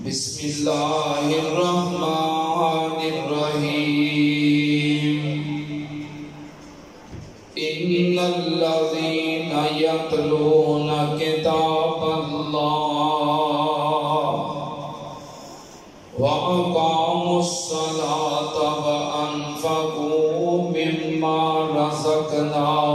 بسم اللہ الرحمن الرحیم ان الذین یتلون کتاب اللہ وَأَقَامُوا الصَّلَاةَ وَأَنفَقُوا مِمَّا رَزَقْنَاهُمْ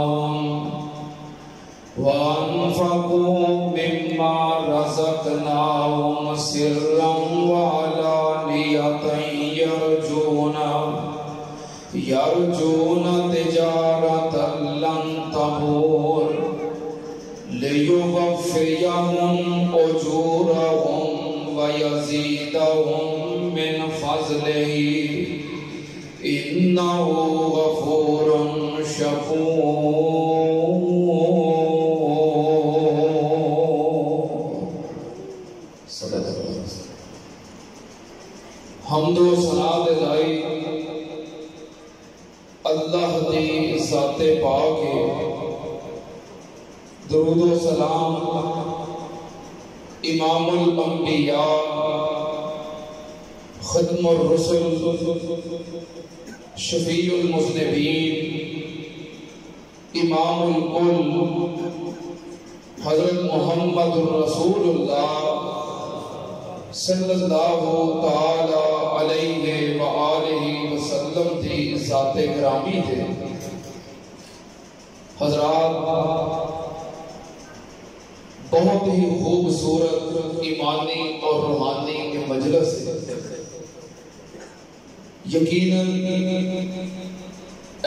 سِرًّا وَعَلَانِيَةً يَرْجُونَ تِجَارَةً لَّن تَبُورَ لِيُوَفِّيَهُمْ أُجُورَهُمْ وَيَزِيدَهُمْ مِنْ فَضْلِهِ إِنَّهُ غَفُورٌ شَكُورٌ۔ حمد و ثنا دلائی اللہ دی ذات پاک ہے، درود و سلام امام الانبیاء ختم الرسل شفیع المذنبین امام الکل حضرت محمد الرسول اللہ صلی اللہ تعالی علیہ وآلہ وسلم دی ذات گرامی تھے۔ حضرات، بہت ہی خوبصورت ایمانی اور روحانی کے مجلس ہے۔ یقیناً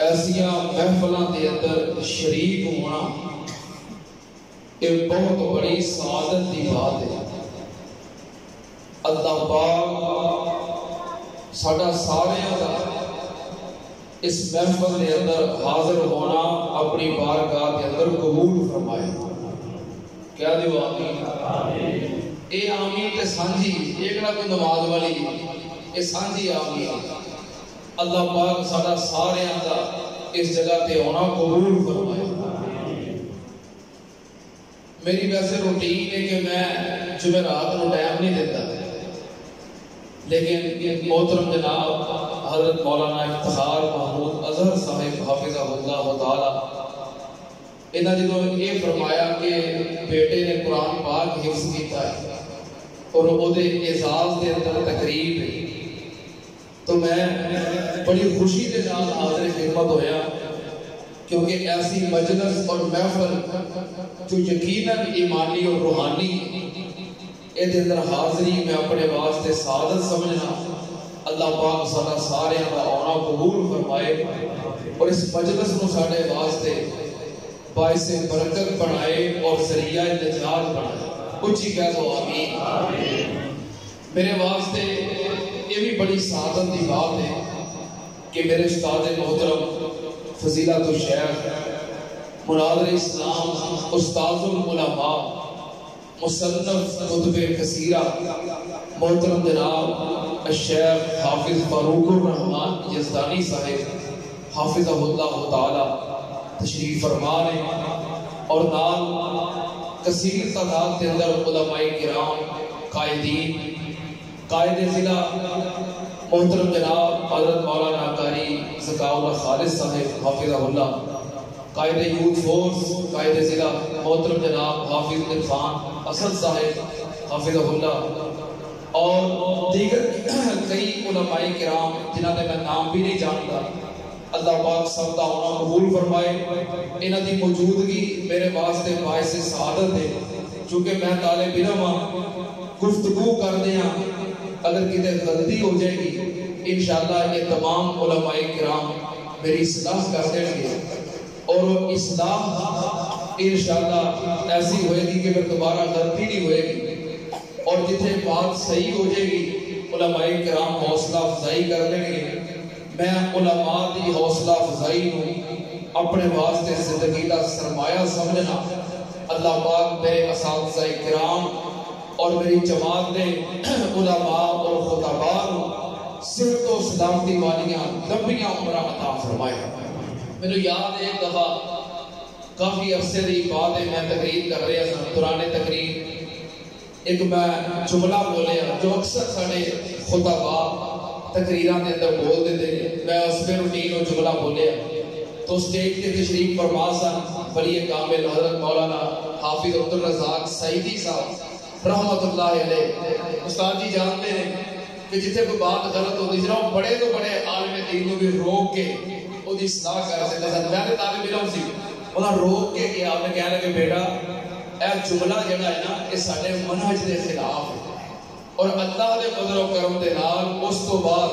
ایسیا محفلوں کے اندر شریک ہونا ایک بہت بڑی سعادت کی بات ہے۔ اللہ پاک ساڈا سارے اس محفل کے اندر حاضر ہونا اپنی بارگاہ کے اندر قبول فرمائے۔ کیا دیو آمین؟ اے آمین تے سانجی، ایک نہ کوئی نماز والی، اے سانجی آمین۔ اللہ پاک ساڈا سارے اس جگہ تے ہونا قبول فرمائے۔ میری ویسے روٹین ہے کہ میں جمعرات کو ٹائم نہیں دیتا، لیکن محترم جناب حضرت مولانا افتخار محمود اظہر صاحب حافظہ اللہ تعالی انہاں جدوں یہ فرمایا کہ بیٹے نے قرآن پاک حفظ کیتا ہے اور وہ دے اعزاز دے اندر تقریب ہے، تو میں بڑی خوشی کے نال حاضر خدمت ہویا، کیونکہ ایسی مجلس اور محفل جو یقیناً ایمانی اور روحانی اے دے اندر حاضری میں اپنے واسطے سعادت سمجھنا۔ اللہ پاک سارا سارے کا آنا قبول فرمائے اور اس مجلس کو سارے واسطے باعث برکت بنائے اور ذریعہ نجات بنائے۔ اچھی کہہ دو آمین۔ میرے واسطے یہ بھی بڑی سعادت کی بات ہے کہ میرے استاد محترم فضیلت الشیخ مناظر اسلام استاذ العلماء مصنف کتب کثیرہ محترم جناب الشیخ حافظ فاروق الرحمن یزدانی صاحب حافظہ اللہ تعالی تشریف فرما رہے ہیں، اور نال کثیر تعداد کے اندر علماء کرام قائدین قائد ضلع محترم جناب حضرت مولانا قاری ذکاء اللہ خالص صاحب حافظہ اللہ، قائد یوتھ فورس قائد ضلع محترم جناب حافظ عرفان اسد صاحب حافظہ اللہ، اور دیگر کئی علماء کرام جنہاں نے میں نام بھی نہیں جانتا۔ اللہ پاک سب کا ہونا قبول فرمائے۔ انہاں دی موجودگی میرے واسطے باعث سعادت ہے، چونکہ میں طالب علم ہاں، گفتگو کرتے ہیں، اگر کتے غلطی ہو جائے گی انشاءاللہ یہ تمام علماء کرام میری اصلاح کر دیں گے، اور اصلاح انشاءاللہ ایسی ہوئے گی کہ پھر دوبارہ غلطی نہیں ہوئے گی، اور جتنے بات صحیح ہو جائے گی علماء کرام حوصلہ افزائی کر لیں گے۔ میں علماء دی حوصلہ افزائی ہوں اپنے واسطے زندگی کا سرمایہ سمجھنا۔ اللہ پاک میرے اساتذہ کرام اور میری جماعت نے علماء اور خطباء صحت و سلامتی والیاں لمبیاں عمرہ عطا فرمائے۔ میرے یاد ایک دفعہ کافی عرصے دی بات ہے، میں تقریر کر رہا تھا، دوران تقریر ایک میں جملہ بولیا جو اکثر سارے خطبہ تقریران دے اندر بول دیتے ہیں، میں اس پہ روٹین و جملہ بولیا تو اسٹیج کے تشریف فرما سن ولی کامل حضرت مولانا حافظ عبد الرزاق سعیدی صاحب رحمت اللہ علیہ۔ استاد جی جانتے ہیں کہ جتنے کوئی بات غلط ہوتی ہے وہ بڑے تو بڑے عالم دین کو بھی روک کے وہ دی اصلاح کر سکتے ہیں۔ میں نے طالب علم سی انہاں روک کے کہ آپ نے کہا کہ بیٹا اے جملہ جڑا ہے نا یہ سارے منہج دے خلاف ہے، اور اللہ دے فضل و کرم دے نال اس تو بعد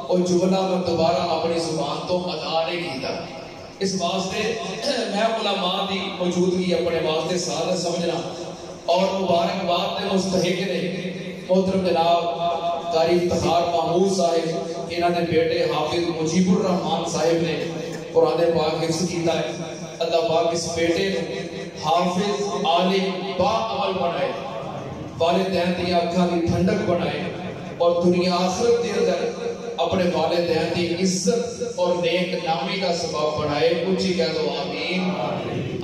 وہ جملہ میں دوبارہ اپنی زبان تو ادا نہیں کیتا۔ اس واسطے میں علماء دی موجودگی اپنے واسطے سعادت سمجھنا اور مبارکباد دے مستحق نے محترم جناب قاری افتخار محمود صاحب، انہاں دے بیٹے حافظ مجیب الرحمان صاحب نے قرآن پاک حفظ کیتا ہے۔ اللہ پاک اس بیٹے نے حافظ عالم با عمل بنائے، والدین دی آنکھاں دی ٹھنڈک بنائے اور دنیا آخرت کے اندر اپنے والدین دی عزت اور نیک نامی کا سبب بنائے۔ اونچی کہہ دو آمین۔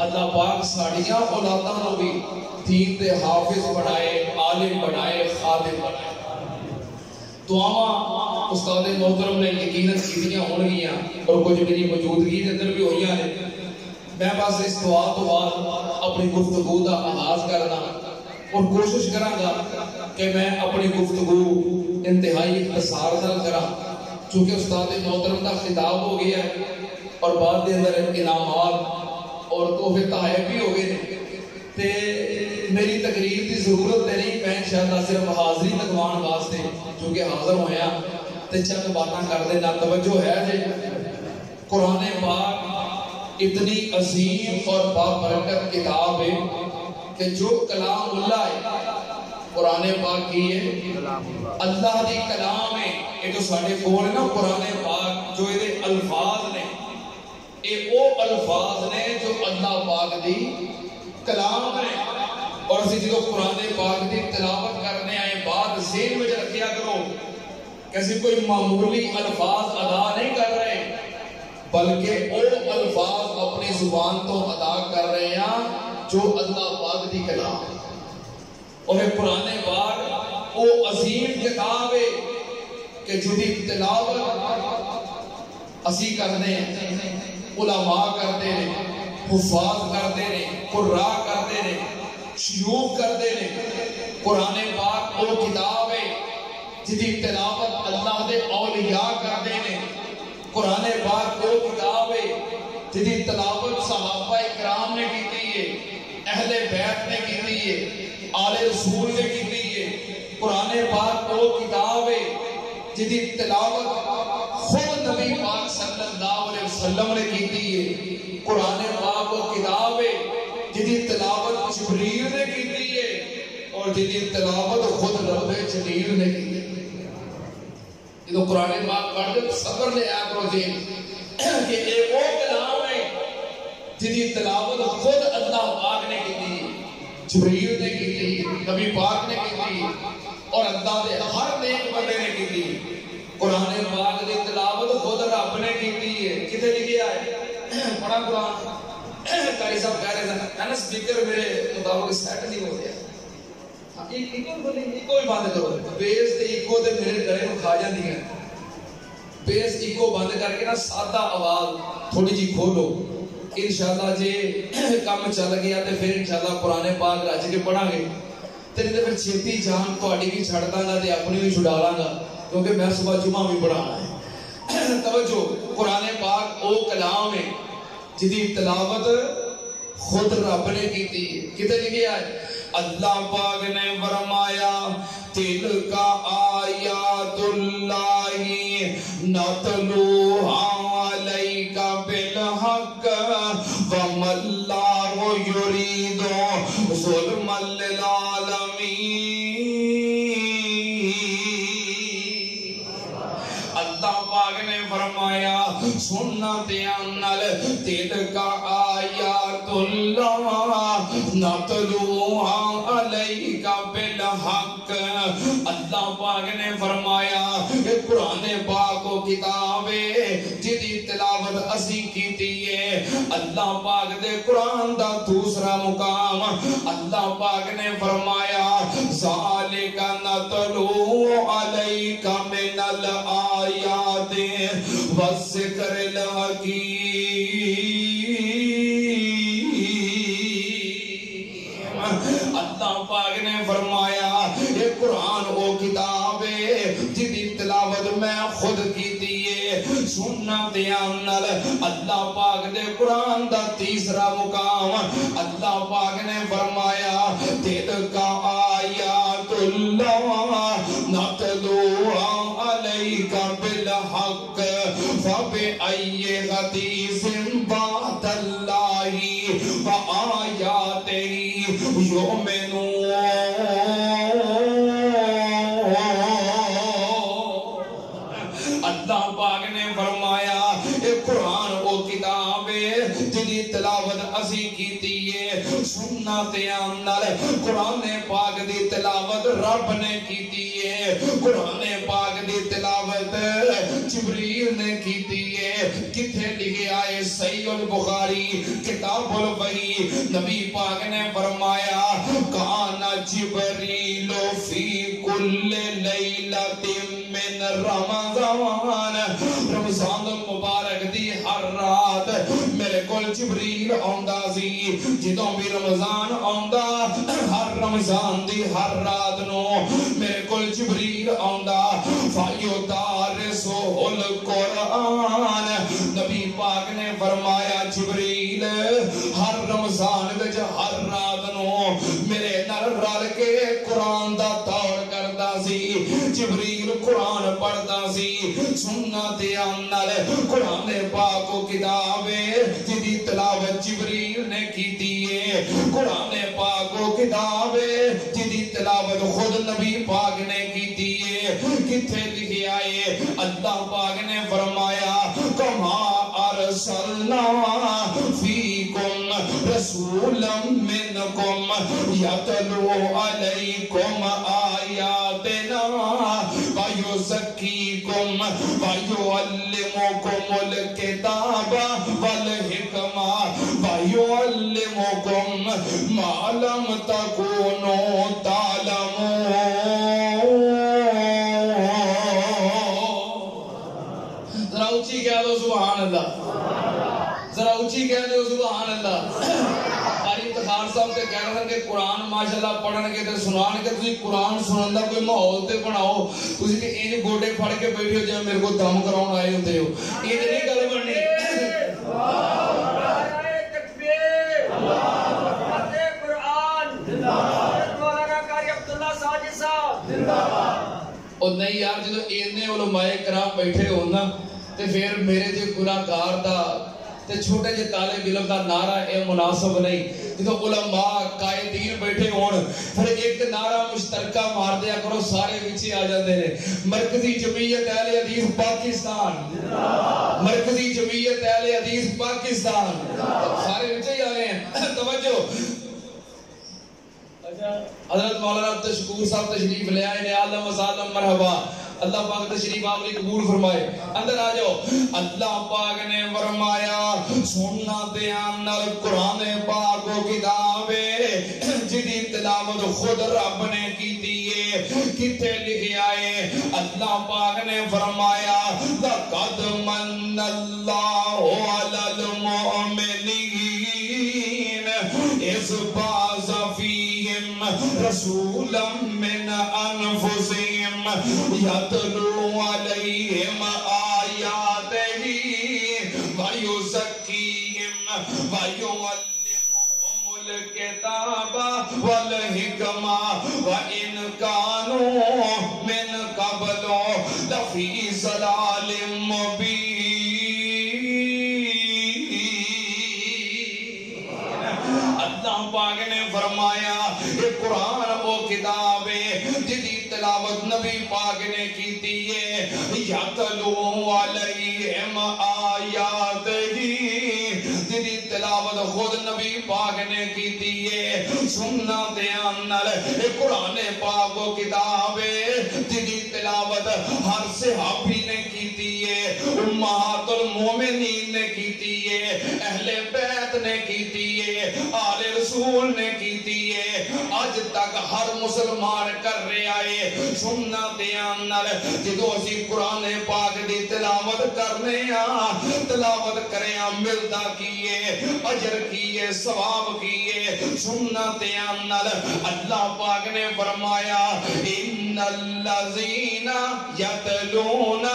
اللہ پاک ساڑیاں اولاداں نو بھی دین دے حافظ بنائے، عالم بنائے، خادم بنائے۔ دعاواں استاد محترم نے یقیناً کیتیاں ہون گیاں اور کچھ میری موجودگی دے اندر بھی ہوئیاں نے۔ میں بس اس دعا تو بعد اپنی گفتگو کا آغاز کرنا اور کوشش کراں گا کہ میں اپنی گفتگو انتہائی اختصار نال کراں، چونکہ استاد محترم کا خطاب ہو گیا ہے اور بعد دے اندر انعامات اور تحفے تحائف بھی ہو گئے ہیں تے میری تقریر کی ضرورت نہیں، میں انشاءاللہ صرف حاضری لگوان واسطے چونکہ حاضر ہویا تے چند باتاں کر دینا۔ توجہ ہے جی، قرآن پاک اتنی عظیم اور بابرکت کتاب ہے کہ جو کلام اللہ ہے، قرآن پاک کی ہے اللہ دی کلام ہے۔ یہ جو ساڑھے کول ہے نا قرآن پاک، جو یہ الفاظ نے یہ وہ الفاظ نے جو اللہ پاک دی کلام ہے۔ اور اسی جو قرآن پاک دی تلاوت کرنے آئے بات ذہن میں رکھیا کرو کیسے کوئی معمولی الفاظ ادا نہیں کر رہے بلکہ وہ الفاظ اپنی زبان تو ادا کر رہے ہیں جو اللہ پاک دی کلام ہے۔ اور قرآن پاک وہ عظیم کتاب ہے کہ جدی تلاوت اسی کرنے علماء کرتے ہیں، حفاظ کرتے ہیں، قراء کرتے ہیں، شیوخ کرتے ہیں۔ قرآن پاک وہ کتاب ہے جدی تلاوت اللہ دے اولیاء کرتے ہیں۔ قرآن پاک وہ کتاب ہے جدی تلاوت صحابہ اکرام نے کی ہے، اہل بیت نے کی ہے، آل رسول نے کی ہے۔ قرآن پاک وہ کتاب ہے جدی تلاوت خود نبی پاک صلی اللہ علیہ وسلم نے کی ہے۔ قرآن پاک وہ کتاب ہے جدی تلاوت جبریل نے کی ہے اور جدی تلاوت خود رب جلیل نے کی ہے۔ یہ تو قرآن پاک پڑھ دے صبر لے آیا کرو دین کہ ایک وہ کلام ہے جدی تلاوت خود اللہ پاک نے کی تھی، جبریل نے کی تھی، نبی پاک نے کی تھی اور اللہ دے ہر نیک بندے نے کی تھی۔ قرآن پاک دی تلاوت خود رب نے کی تھی ہے۔ کتے لکھیا ہے پڑھا قرآن قاری صاحب کہہ رہے ہیں نا سپیکر میرے مطابق سیٹ نہیں ہو گیا، ایکو ہی بند کرو، بیس تے ایکو تے میرے گلے کو کھا جاندی ہیں۔ بیس ایکو بند کر کے نا سادہ آواز تھوڑی جی کھولو، انشاءاللہ جے کام چل گیا تے پھر انشاءاللہ قرآن پاک رج کے پڑھا گے تے نہیں تے پھر چھیتی جان تہاڈی بھی چھڑ داں گا تے اپنی بھی چھڑا لاں گا کیونکہ میں صبح جمعہ بھی پڑھانا ہے۔ توجہ، قرآن پاک او کلام ہے جدی تلاوت خود رب نے کی تھی۔ کتے لکھیا ہے اللہ پاک نے فرمایا تلک آیات اللہ نتلوہا علیک بالحق وما اللہ یرید ظلما للعالمین۔ اللہ پاک نے فرمایا سننا دیانل تلک آیات اللہ نتلوہا علیک بالحق اللہ پاک نے فرمایا کہ قرآن پاک و کتاب جدی تلاوت اسی کیتی ہے اللہ پاک دے قرآن دا دوسرا مقام اللہ پاک نے فرمایا ذالک نتلو علیک من الآیات والذکر الحکیم اللہ پاک نے فرمایا یہ قرآن وہ کتاب ہے جدی تلاوت میں خود کی دیئے سننا دیان نل اللہ پاک دے قرآن دا تیسرا مقام اللہ پاک نے فرمایا تلک آیات اللہ نتلوها علیک بالحق فبأی حدیث بعد اللہ وآیاتہ یؤمنون اللہ پاک نے فرمایا اے قرآن وہ کتاب ہے جدی تلاوت اسی کیتی ہے سننا دیان نال قرآن پاک دی تلاوت رب نے کیتی ہے قرآن پاک دی تلاوت جبریل نے کیتی ہے کتھے لکھے آئے صحیح البخاری کتاب الوحی نبی پاک نے فرمایا کانا جبریل فی کل لیلۃ من رمضان رمضان المبارک دی ہر رات میرے کول جبریل آندا سی جدوں بھی رمضان آندا ہر رمضان دی ہر رات نو میرے کول جبریل آندا فیدارسہ القرآن نبی پاک نے فرمایا جبریل ہر رمضان وچ ہر رات نو میرے نال رل کے قرآن دا دور کردا سی جبریل قرآن پڑھتا سی سننا دیان نال قرآن پاک و کتاب جدی تلاوت جبریل نے کیتی ہے قرآن پاک و کتاب جدی تلاوت خود نبی پاک نے کیتی ہے کتھے لکھی آئے اللہ پاک نے فرمایا کما ارسلنا فیکم رسولا منکم یتلو علیکم آیاتنا وَيُزَكِّيكُمْ وَيُعَلِّمُكُمُ الْكِتَابَ وَالْحِكْمَةَ وَيُعَلِّمُكُمْ مَا لَمْ تَكُونُوا تَعْلَمُونَ ذرا اونچی کہہ دو سبحان اللہ ذرا اونچی کہہ دو سبحان اللہ قاری افتخار صاحب تے کہہ رہے ہیں کہ قرآن ماشاءاللہ پڑھن کے تے سنان کے تسی قرآن سنن دا کوئی ماحول تے بناؤ تسی تے این گوڑے پھڑ کے بیٹھے ہو جائے میرے کو دم کراؤن آئے ہوتے ہو یہ نہیں گل بننی نعرہ تکبیر اللہ قرآن زندہ باد مولانا قاری عبداللہ ساجد صاحب زندہ باد اور نہیں یار جدو اینے علماء کرام بیٹھے ہو نا تے پھر میرے جو گناہگار دا تے چھوٹے جے طالب علم دا نعرہ اے مناسب نہیں جدو علماء قائدین بیٹھے ہون پھر ایک نعرہ مشترکہ مار دیا کرو سارے وچے آ جاندے نے مرکزی جمعیت اہل حدیث پاکستان مرکزی جمعیت اہل حدیث پاکستان سارے وچے ہی آئے ہیں توجہ حضرت مولانا تشکور صاحب تشریف لے آئے نے عالم و سالم مرحبا اللہ پاک تشریف آپ نے قبول فرمائے اندر آ جاؤ اللہ پاک نے فرمایا سننا دیان نال قرآن پاک و کتاب جدی تلاوت خود رب نے کی دیئے کتے لکھے آئے اللہ پاک نے فرمایا لَقَدْ مَنَّ اللَّهُ عَلَى الْمُؤْمِنِينَ إِذْ بَعَثَ فِيهِمْ رَسُولًا مِّنْ أَنفُسِهِمْ يَتْلُو عَلَيْهِمْ آيَاتِهِ وَيُزَكِّيهِمْ وَيُعَلِّمُهُمُ الْكِتَابَ وَالْحِكْمَةَ وَإِنْ كَانُوا مِنْ قَبْلُ لَفِي ضَلَالٍ مُبِينٍ اللہ پاک نے فرمایا یہ قرآن وہ کتاب ہے جدی تلاوت نبی پاک نے کیتی ہے یتلو علیہم آیاتہ جدی تلاوت خود نبی پاک نے کیتی ہے سننا دھیان نال قرآن پاک و کتاب جدی تلاوت ہر صحابی نے کیتی ہے امہات المومنین نے کیتی ہے اہل بیت نے کیتی ہے آل رسول نے کیتی ہے آج تک ہر مسلمان کر رہا ہے سننا دھیان نال جدو اسی قرآن پاک دی تلاوت کرنے تلاوت کریں ملتا کیے اجر کیے ثواب کیے سننا دھیان نال اللہ پاک نے فرمایا ان الذین یتلون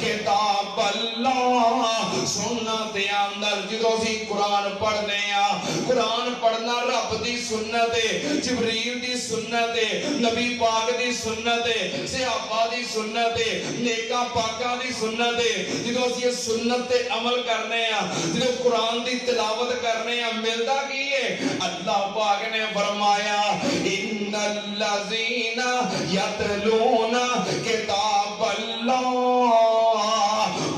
کتاب اللہ سننا دھیان نال جدو سی قرآن پڑھنے قرآن پڑھنا رب دی سنت ہے جبریل دی سنت ہے نبی پاک دی سنت ہے صحابہ دی سنت ہے نیکاں پاکاں دی سنت ہے جدو اسی یہ سنت تے عمل کرنے جدو قرآن دی تلاوت کرنے ملتا کی ہے اللہ پاک نے فرمایا ان الذین یتلون کتاب اللہ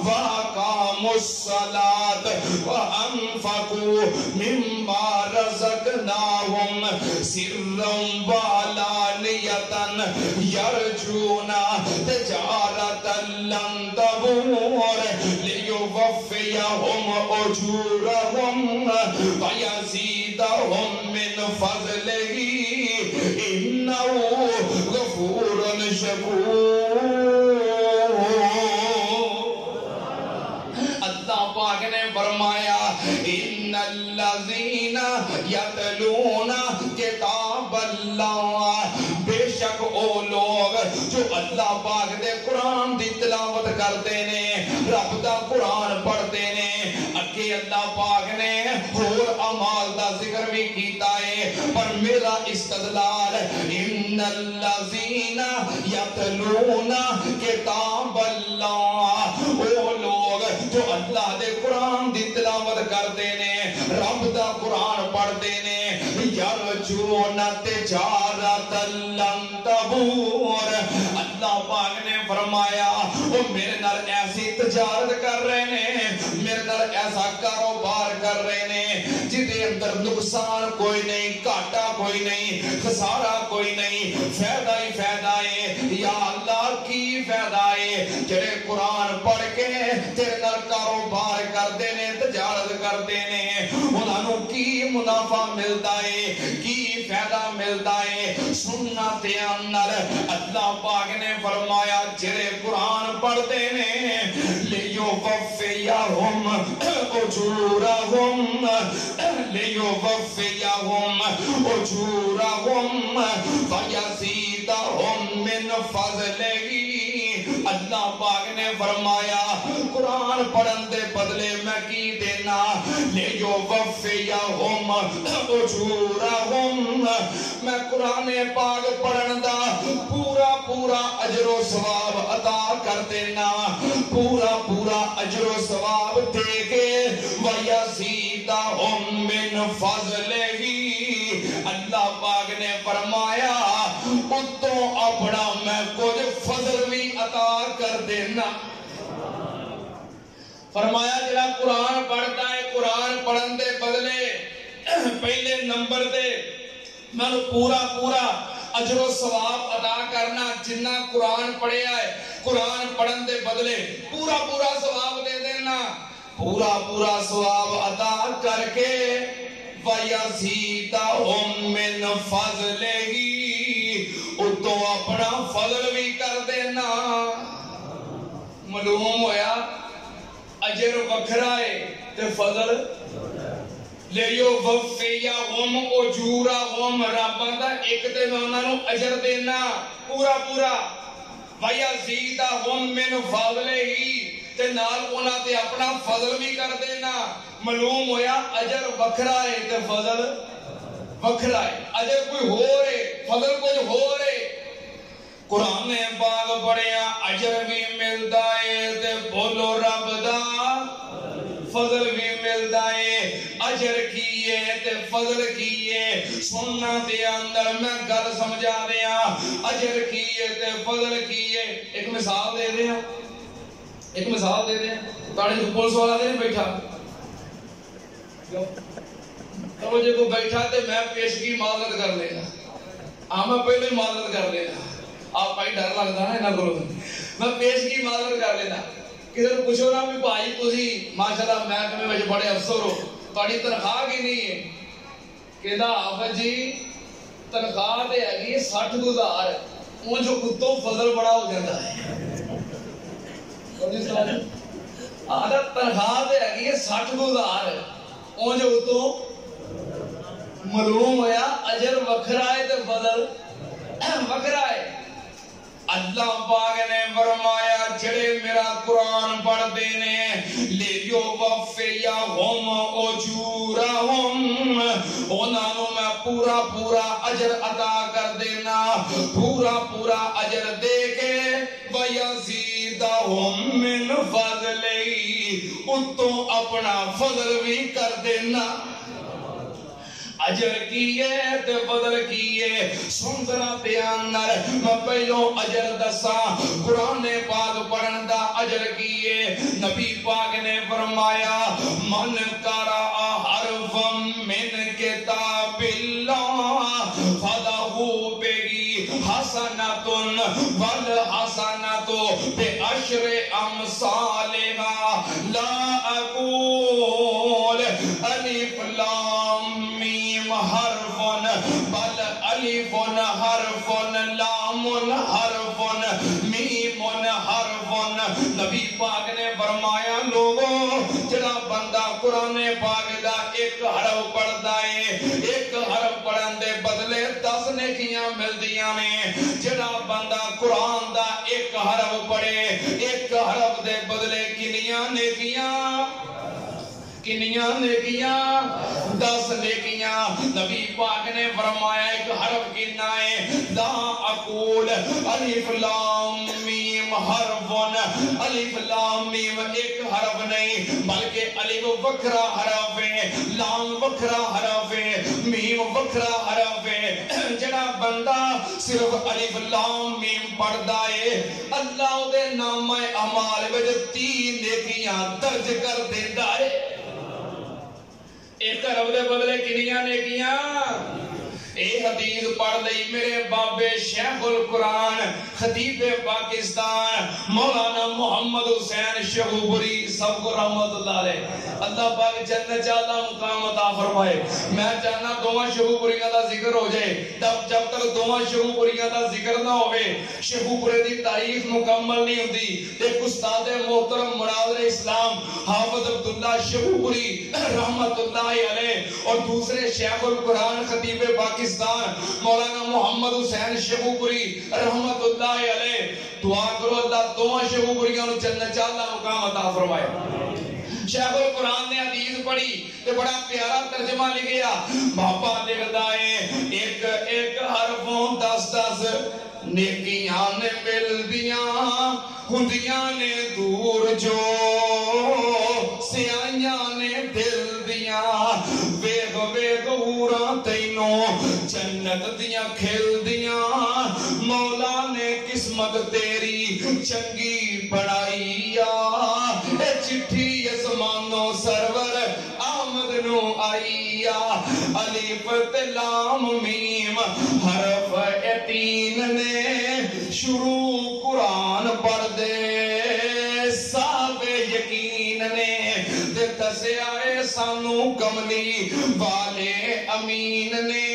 وَأَقَامُوا الصَّلَاةَ وَأَنفَقُوا مِمَّا رَزَقْنَاهُمْ سِرًّا وَعَلَانِيَةً يَرْجُونَ تِجَارَةً لَن تَبُورَ لِيُوَفِّيَهُمْ أُجُورَهُمْ وَيَزِيدَهُم مِّن فَضْلِهِ إِنَّهُ غَفُورٌ شَكُورٌ پاک نے فرمایا ان الذین یتلون کتاب اللہ بے شک او لوگ جو اللہ پاک دے قرآن دی تلاوت کرتے نے رب دا قرآن پڑھتے نے اگے اللہ پاک نے اور اعمال دا ذکر بھی کیتا ہے پر میرا استدلال ان الذین یتلون کتاب اللہ او لوگ جو اللہ دے قرآن دی تلاوت کرتے نے رب دا قرآن پڑھتے نے یرجون تجارت لن تبور اللہ پاک نے فرمایا وہ میرے نال ایسی تجارت کر رہے نے میرے نال ایسا کاروبار کر رہے نے جدے اندر نقصان کوئی نہیں گھاٹا کوئی نہیں خسارہ کوئی نہیں فائدہ ہی فائدہ ہے یا اللہ کی فائدہ ہے جڑے قرآن پڑھ کے تیرے نال کاروبار کرتے نے تجارت کرتے نے انہوں کی منافع ملتا ہے کی فائدہ ملتا ہے سننا دھیان نال اللہ پاک نے فرمایا جڑے قرآن پڑھتے نے لیوفیہم اجورہم لیوفیہم اجورہم ویزیدہم من فضلہ اللہ پاک نے فرمایا قرآن پڑھن دے بدلے میں کی دینا لیوفیہم اجورہم میں قرآن پاک پڑھن دا پورا پورا اجر و ثواب عطا کر دینا پورا پورا اجر و ثواب دے کے وَيَزِيدَهُم مِّن فَضْلِهِ اللہ پاک نے فرمایا اتوں اپنا میں کچھ فضل بھی عطا کر دینا فرمایا جڑا قرآن پڑھتا ہے قرآن پڑھن دے بدلے پہلے نمبر دے میں پورا پورا اجر و ثواب ادا کرنا جنہ قرآن پڑھے آئے قرآن پڑھن دے بدلے پورا پورا ثواب دے دینا پورا پورا ثواب ادا کر کے وَيَزِيدَهُم مِّن فَضْلِهِ اتوں اپنا فضل بھی کر دینا معلوم ہویا اجر وکھرا ہے تے فضل لیوفیہم اجورہم رب دا ایک تے میں انہاں نوں اجر دینا پورا پورا وَيَزِيدَهُم مِّن فَضْلِهِ تے نال انہاں تے اپنا فضل بھی کر دینا معلوم ہویا اجر وکھرا ہے تے فضل وکھرا ہے اجر کوئی ہو رہے فضل کوئی ہو رہے قرآن پاک پڑھیا اجر بھی ملتا ہے تے بولو رب دا فضل بھی ملتا ہے اجر کیے تے فضل کیے سننا تے اندر میں گل سمجھا دیا اجر کیے تے فضل کیے ایک مثال دے دیا ایک مثال دے دیں تاڑے جو پولیس والا دے بیٹھا تو جب کو بیٹھا تو میں پیشگی معذرت کر لینا، میں پہلے ہی معذرت کر لینا، آپ بھائی ڈر لگتا ہے نہ کرو، میں پیشگی معذرت کر لینا. کسی نے پوچھو نا بھی بھائی تسی ماشاءاللہ محکمے میں بڑے افسر ہو، تھوڑی تنخواہ کی نہیں ہے؟ کہتا حافظ جی تنخواہ تے ہے 60,000، وہ جو کتوں فضل بڑا ہو جاتا ہے. آدھا تنخواہ تے ہے 60,000، وہ جو کتوں معلوم ہویا اجر وکھرا ہے تے فضل وکھرا ہے. اللہ پاک نے فرمایا جڑے میرا قرآن پڑھتے نے لیو وفیہم اجورہم، انہاں نوں میں پورا پورا اجر عطا کر دینا، پورا پورا اجر دے کے ویزیدہم من فضلہ، اتوں اپنا فضل بھی کر دینا. اجر کیے تے فضل کیے. سندرا دیانر میں پہلو اجر دسا قرآن پاک پڑھن دا اجر کیے. نبی پاک نے فرمایا من قرأ حرفا من کتاب اللہ فلہ بہی حسنۃ والحسنۃ بعشر امثالہا. لا اقول الف لام حرف بل الف حرف لام حرف میم حرف. نبی پاک نے فرمایا لوگوں جڑا بندہ قرآن پاک دا ایک حرف پڑھدا ہے، ایک حرف پڑھن دے بدلے 10 نیکیاں ملدیاں نے. جڑا بندہ قرآن دا ایک حرف پڑھے، ایک حرف دے بدلے کنیاں نیکیاں، کنیاں نیکیاں 10 نیکیاں. نبی پاک نے فرمایا ایک حرف کنا ہے، لا اقول الف لام میم حرف. الف لام میم ایک حرف نہیں بلکہ الف وکھرا حرف ہے، لام وکھرا حرف ہے، میم وکھرا حرف ہے. جڑا بندہ صرف الف لام میم پڑھدا ہے اللہ دے نام اعمال وچ 30 نیکیاں درج کر دیندا ہے. ایک حرف دے بدلے کنیاں نیکیاں. اے حدیث پڑھ لئی میرے بابے شیخ القرآن خطیب پاکستان مولانا محمد حسین شہوپوری سب کو رحمت اللہ علیہ. اللہ پاک جنت جالا مقام عطا فرمائے. میں چاہنا دوواں شہوپوریاں دا ذکر ہو جائے. جب تک دوواں شہوپوریاں دا ذکر نہ ہوئے شہوپورے دی تاریخ مکمل نہیں ہوتی. ایک استاد محترم مناظر اسلام حافظ عبداللہ شہوپوری رحمت اللہ علیہ اور دوسرے شیخ القرآن خطیب پاکستان مولانا محمد حسین شہوپوری رحمت اللہ علیہ. دعا کرو اللہ دوواں شہوپوریاں نوں جنت جالا مقام عطا فرمائے. شیخ القرآن نے حدیث پڑھی تے بڑا پیارا ترجمہ لکھیا. بابا لکھدا ہے ایک ایک حرفوں 10 نیکیاں نے ملدیاں ہندیاں نے دور جو سیائیاں نے دل دیاں. ویگ ویگ اوراں تینوں جنت دیاں کھل دیاں. مولا نے قسمت تیری چنگی بڑھائی. اے چٹھی اسمانوں سرور آمد نو آئی. الف تے لام میم حرف 3 نے شروع قرآن پڑھ دے صاحب یقین نے دسیا اے سانو کملی والے امین نے.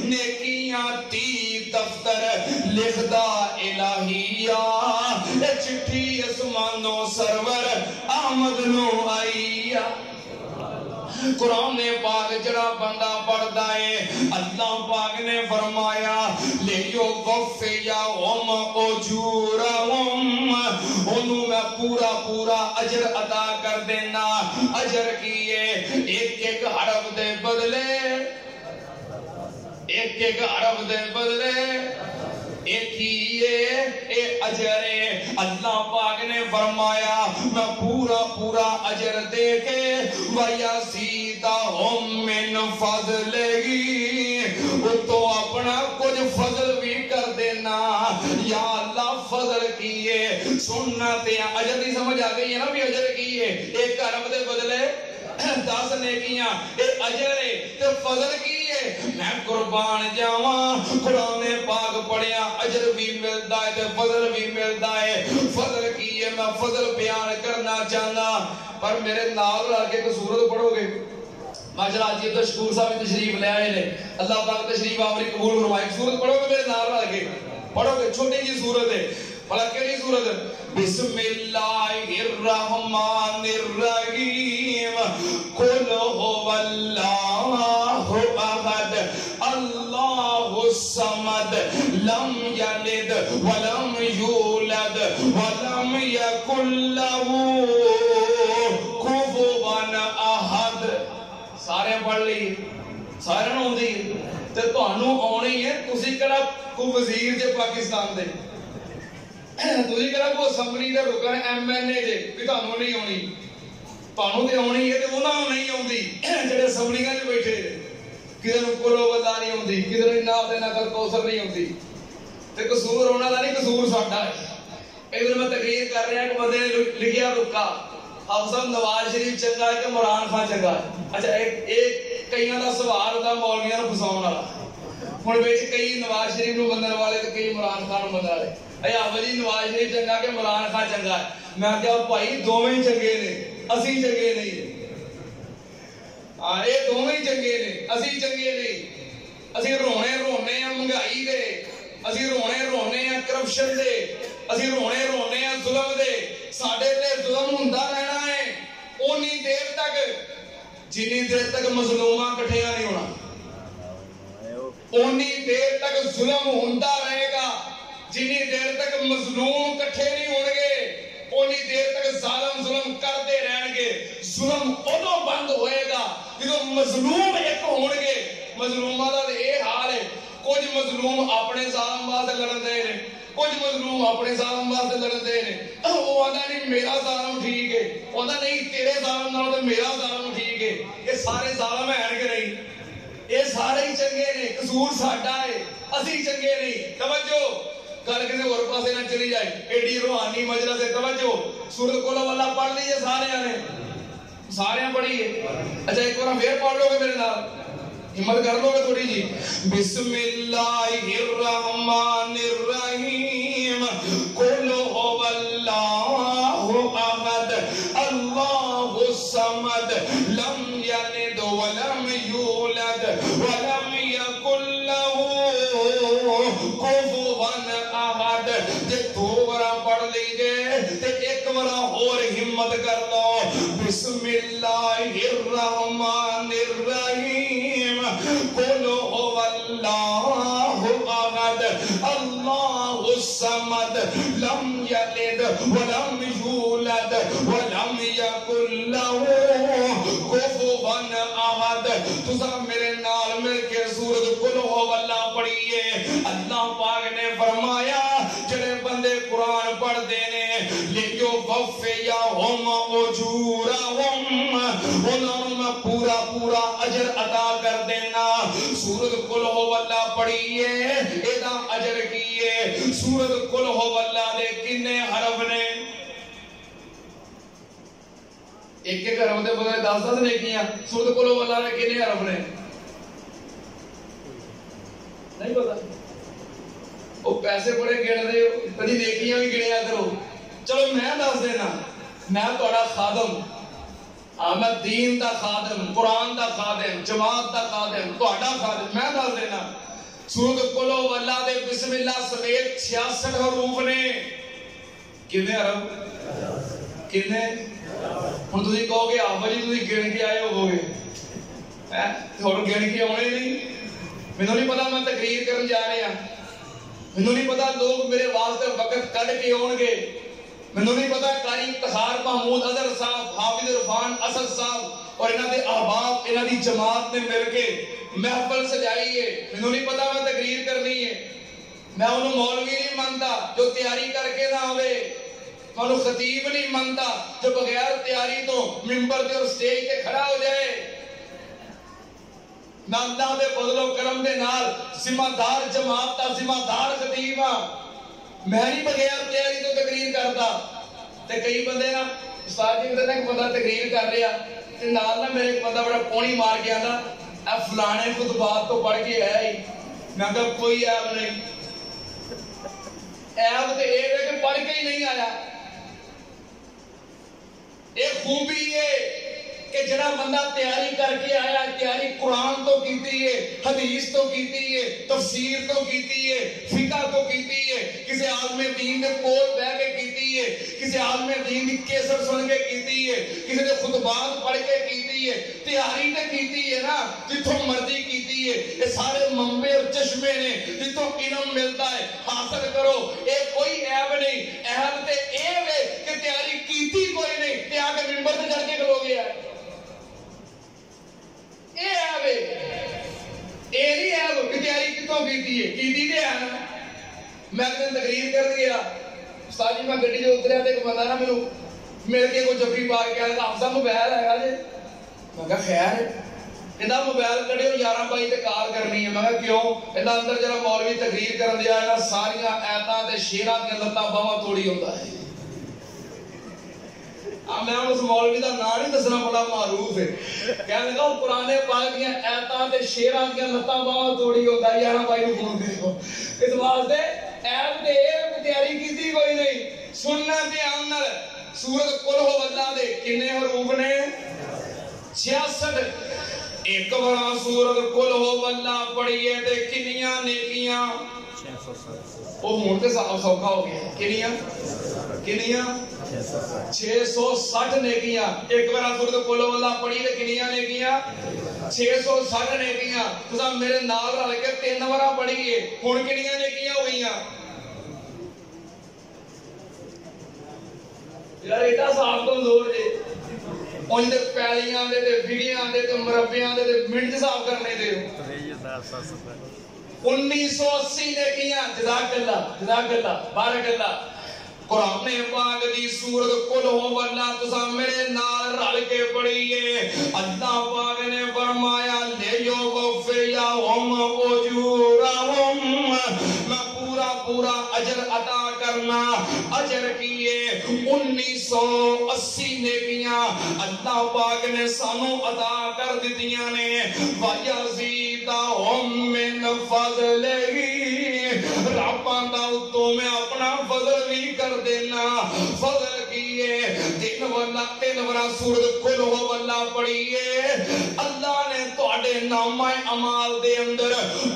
نیکیاں 30 دفتر لکھدا الہیہ. اے چٹھی اسمانوں سرور آمد نو آئی. قرآن پاک جڑا بندہ پڑھدا ہے اللہ پاک نے فرمایا لیو وفیہم اجورہم، انہوں میں پورا پورا اجر عطا کر دینا. اجر کیے ایک ایک حرف دے بدلے، ایک ایک حرف دے بدلے ایک ہی اے اجر. اللہ پاک نے فرمایا میں پورا پورا اجر دے کے وَيَزِيدَهُم مِّن فَضْلِهِ، تو اپنا کچھ فضل بھی کر دینا. یا اللہ فضل کیے سننا تے اجر نہیں سمجھ آ گئی ہے نا بھی اجر کیے ایک حرف دے بدلے 10 نیکیاں اے اجر ہے تے فضل کی ہے میں قربان جاواں قرآن پاک پڑھیا اجر بھی ملدا ہے تے فضل بھی ملدا ہے فضل کی ہے میں فضل بیان کرنا چاہنا پر میرے نال رل کے کوئی سورت پڑھو گے ماشاءاللہ آج یہ تشکور صاحب تشریف لے آئے نے اللہ پاک تشریف آوری قبول فرمائے سورت پڑھو گے میرے نال رل کے پڑھو گے چھوٹی جی سورت ہے بھلا کیڑی سورت بسم اللہ الرحمن الرحیم قل هو اللہ احد اللہ الصمد لم یلد ولم یولد ولم یکن له کفوا احد سارے پڑھ لی سارے نوں آندی تے تانوں آونی ہے تسی کہڑا کو وزیر جے پاکستان دے تسی کہڑا کو اسمبلی دے رکن ایم این اے جے کہ تانوں نہیں آونی تانوں تے آونی ہے تے انہاں نوں نہیں آوندی جڑے اسمبلیاں وچ بیٹھے کدے نوں کلو ولا نہیں آوندی کدے نوں ناف دے نقل کوثر نہیں آوندی تے قصور انہاں دا نہیں قصور ساڈا ہے ایک دن میں تقریر کر رہا کہ بندے نے لکھیا رکا افضل نواز شریف چنگا ہے کہ عمران خان چنگا ہے اچھا ایک کئیاں دا سوال ہوتا مولویاں نوں پھساون والا ہن وچ کئی نواز شریف نوں منن والے تے کئی عمران خان نوں منن والے اے اولی نواز شریف چنگا کہ عمران خان چنگا ہے میں کہیا بھائی دوویں چنگے نے اسی چنگے نہیں ہاں اے دوویں چنگے نے اسی چنگے نہیں اسی رونے ہیں مہنگائی دے اسی رونے ہیں کرپشن دے اسی رونے ہیں ظلم دے ساڈے تے ظلم ہوندا رہنا ہے اونی دیر تک جنی دیر تک مظلوماں کٹھیاں نہیں ہونا اونی دیر تک ظلم ہوندا رہے گا جنی دیر تک مظلوم کٹھے نہیں ہون گے اونی دیر تک ظالم ظلم کرتے رہن گے ظلم ادو بند ہوئے گا جدو مظلوم ایک ہون گے مظلوماں دا یہ حال ہے کچھ مظلوم اپنے ظالم واسطے لڑن دے نے کچھ مظلوم اپنے ظالم واسطے لڑن دے نے وہ آندا نہیں میرا ظالم ٹھیک ہے آندا نہیں تیرے ظالم نالوں تے میرا ظالم ٹھیک ہے یہ سارے ظالم ہیں کہ نہیں یہ سارے ہی چنگے نے قصور ساڈا ہے اسی چنگے نہیں توجہ گل کسی اور پاسے نہ چلی جائے ایڈی روحانی مجلس ہے توجہ سورۃ قل واللہ پڑھ لیجئے سارے پڑھی ہے اچھا ایک بار پھر پڑھ لو گے میرے نال ہمت کر لو گے تھوڑی جی بسم اللہ الرحمن الرحیم قل هو اللہ احد اللہ الصمد لم یلد ولم یولد ولم یکن له کفوا احد جے دو بار پڑھ لیجئے تے ایک بار اور ہمت کر لو بسم اللہ الرحمن الرحیم قل هو اللہ احد اللہ الصمد لم یلد ولم یولد ولم یکن له کفوا احد تسا میرے نال مل کے سورۃ قل هو اللہ پڑھیے اللہ پاک نے فرمایا جڑے بندے قرآن پڑھتے نے لیکن وفیہم اجورہم انہوں میں پورا اجر عطا کر دینا سورۃ قل هو اللہ پڑھیے ایدہ اجر کیے سورۃ قل هو اللہ دے کنے حرف نے ایک حرف دے بغیر 10 نیکیاں سورۃ قل هو اللہ دے کنے حرف نے نہیں پتا وہ پیسے بڑے گن رہے ہو کدی نیکیاں بھی گنیا کرو چلو میں دس دینا میں تہاڈا خادم میں دین دا خادم قرآن دا خادم جماعت دا خادم تہاڈا خادم میں دس دینا سورۃ قل هو اللہ دے بسم اللہ سمیت 66 حروف نے کتنے حرف کتنے ہن تسی کہو گے آبا جی تسی گن کے آئے ہو گے تھوڑا گن کے آنے نہیں مینوں نہیں پتا میں تقریر کرن جا رہا مینوں نہیں پتا لوگ میرے واسطے وقت کڈ کے آن گے مینوں نہیں پتا قاری افتخار محمود اظہر صاحب حافظ عرفان اسد صاحب اور انہاں دے احباب انہاں دی جماعت نے مل کے محفل سجائی ہے مینوں نہیں پتا میں تقریر کرنی ہے میں انہوں مولوی نہیں مانتا جو تیاری کر کے نہ آوے میں انہوں خطیب نہیں مانتا جو بغیر تیاری تو ممبر تے اور سٹیج تے کھڑا ہو جائے میں اللہ دے فضل و کرم دے نال ذمہ دار جماعت دا ذمہ دار خطیب ہاں میں نہیں بغیر تیاری تو تقریر کرتا تے کئی بندے نا استاد جی کہتے ہیں کہ بندہ تقریر کر رہا نال نہ میرے ایک بندہ بڑا پونی مار کے آندا اے فلانے خطبات تو پڑھ کے ہے ہی. میں کہا کوئی عیب نہیں. عیب تو یہ ہے کہ پڑھ کے ہی نہیں آیا. ایک خوبی ہے کہ جڑا بندہ تیاری کر کے آیا, تیاری قرآن تو کیتی ہے, حدیث تو کیتی ہے, تفسیر تو کیتی ہے, فقہ تو کیتی ہے, کسی عالم دین دے کول بیٹھ کے کیتی ہے, کسی عالم دین دی کیسٹ سن کے کیتی ہے, کسی دے خطبات پڑھ کے کیتی ہے, تیاری تے کیتی ہے نا, جتھوں مرضی کیتی ہے. یہ سارے منبع اور چشمے نے جتھوں علم ملتا ہے, حاصل کرو. اے کوئی عیب نہیں. عیب تے اے ہے کہ تیاری کیتی کوئی نہیں تے آ کے منبر تے چڑھ کے کھلو گیا ہے. اے عیب ہے. اے نہیں عیب کہ تیاری کتوں کیتی ہے, کیتی تے ہے نا. میں ایک دن تقریر کر گیا, استاد جی میں گڈی جو اتریا تے ایک بندہ نا مینوں مل کے کوئی جفی پا کے کہندا حافظ صاحب موبائل ہے گا جی. میں کہا خیر ہے. کہندا موبائل کڈیو 11 22 تے کال کرنی ہے. میں کہا کیوں؟ کہندا اندر جڑا مولوی تقریر کرن دیا ہے نا ساریاں آیتاں تے شیراں دی لتاں باواں توڑی ہوندا ہے. میں اس مولوی دا نام نہیں دسنا, بڑا معروف ہے. کہنے لگا وہ قرآن پاک دیاں آیتاں تے شیراں دیاں لتاں باواں توڑی ہوندا ہے. 11 22 نوں فون کرو. اس واسطے عیب تے تیاری کیتی کوئی نہیں. سننا تے عمل. سورۃ قل ہو اللہ دے کنے حروف نے؟ 66. ایک بار سورۃ قل ہو اللہ پڑھیے تے کنیاں نیکیاں؟ 660. وہ ہون تے سوکھا ہو گیا. کنیاں 660 نیکیاں. ایک بار سورۃ قل ہو اللہ پڑھی تے کنیاں نیکیاں؟ 660 نیکیاں. تساں میرے نال رل کے 3 بار پڑھیے, ہن کنیاں نیکیاں ہو گئیاں؟ یار ایڈا صاحب کمزور جے. ان دے پیلیاں دے تے وگیاں دے تے مربیاں دے تے منٹ صاف کرنے دے 1980 نیکیاں. جزاک اللہ بارک اللہ. قرآن پاک دی سورۃ قل ہو اللہ تساں میرے نال رل کے پڑھیے. اللہ پاک نے فرمایا لیوفیہم اجورہم, میں پورا اجر عطا کرنا. اجر کیے 1980 نیکیاں اللہ پاک نے سانو عطا کر دتیاں نے. وَيَزِيدَهُم مِّن فَضْلِهِ, رب دا اتوں میں اپنا فضل بھی کر دینا. فضل کیے 3 بار سورۃ قل ہو اللہ پڑھیے. اللہ نے تواڈے نامہ اعمال دے اندر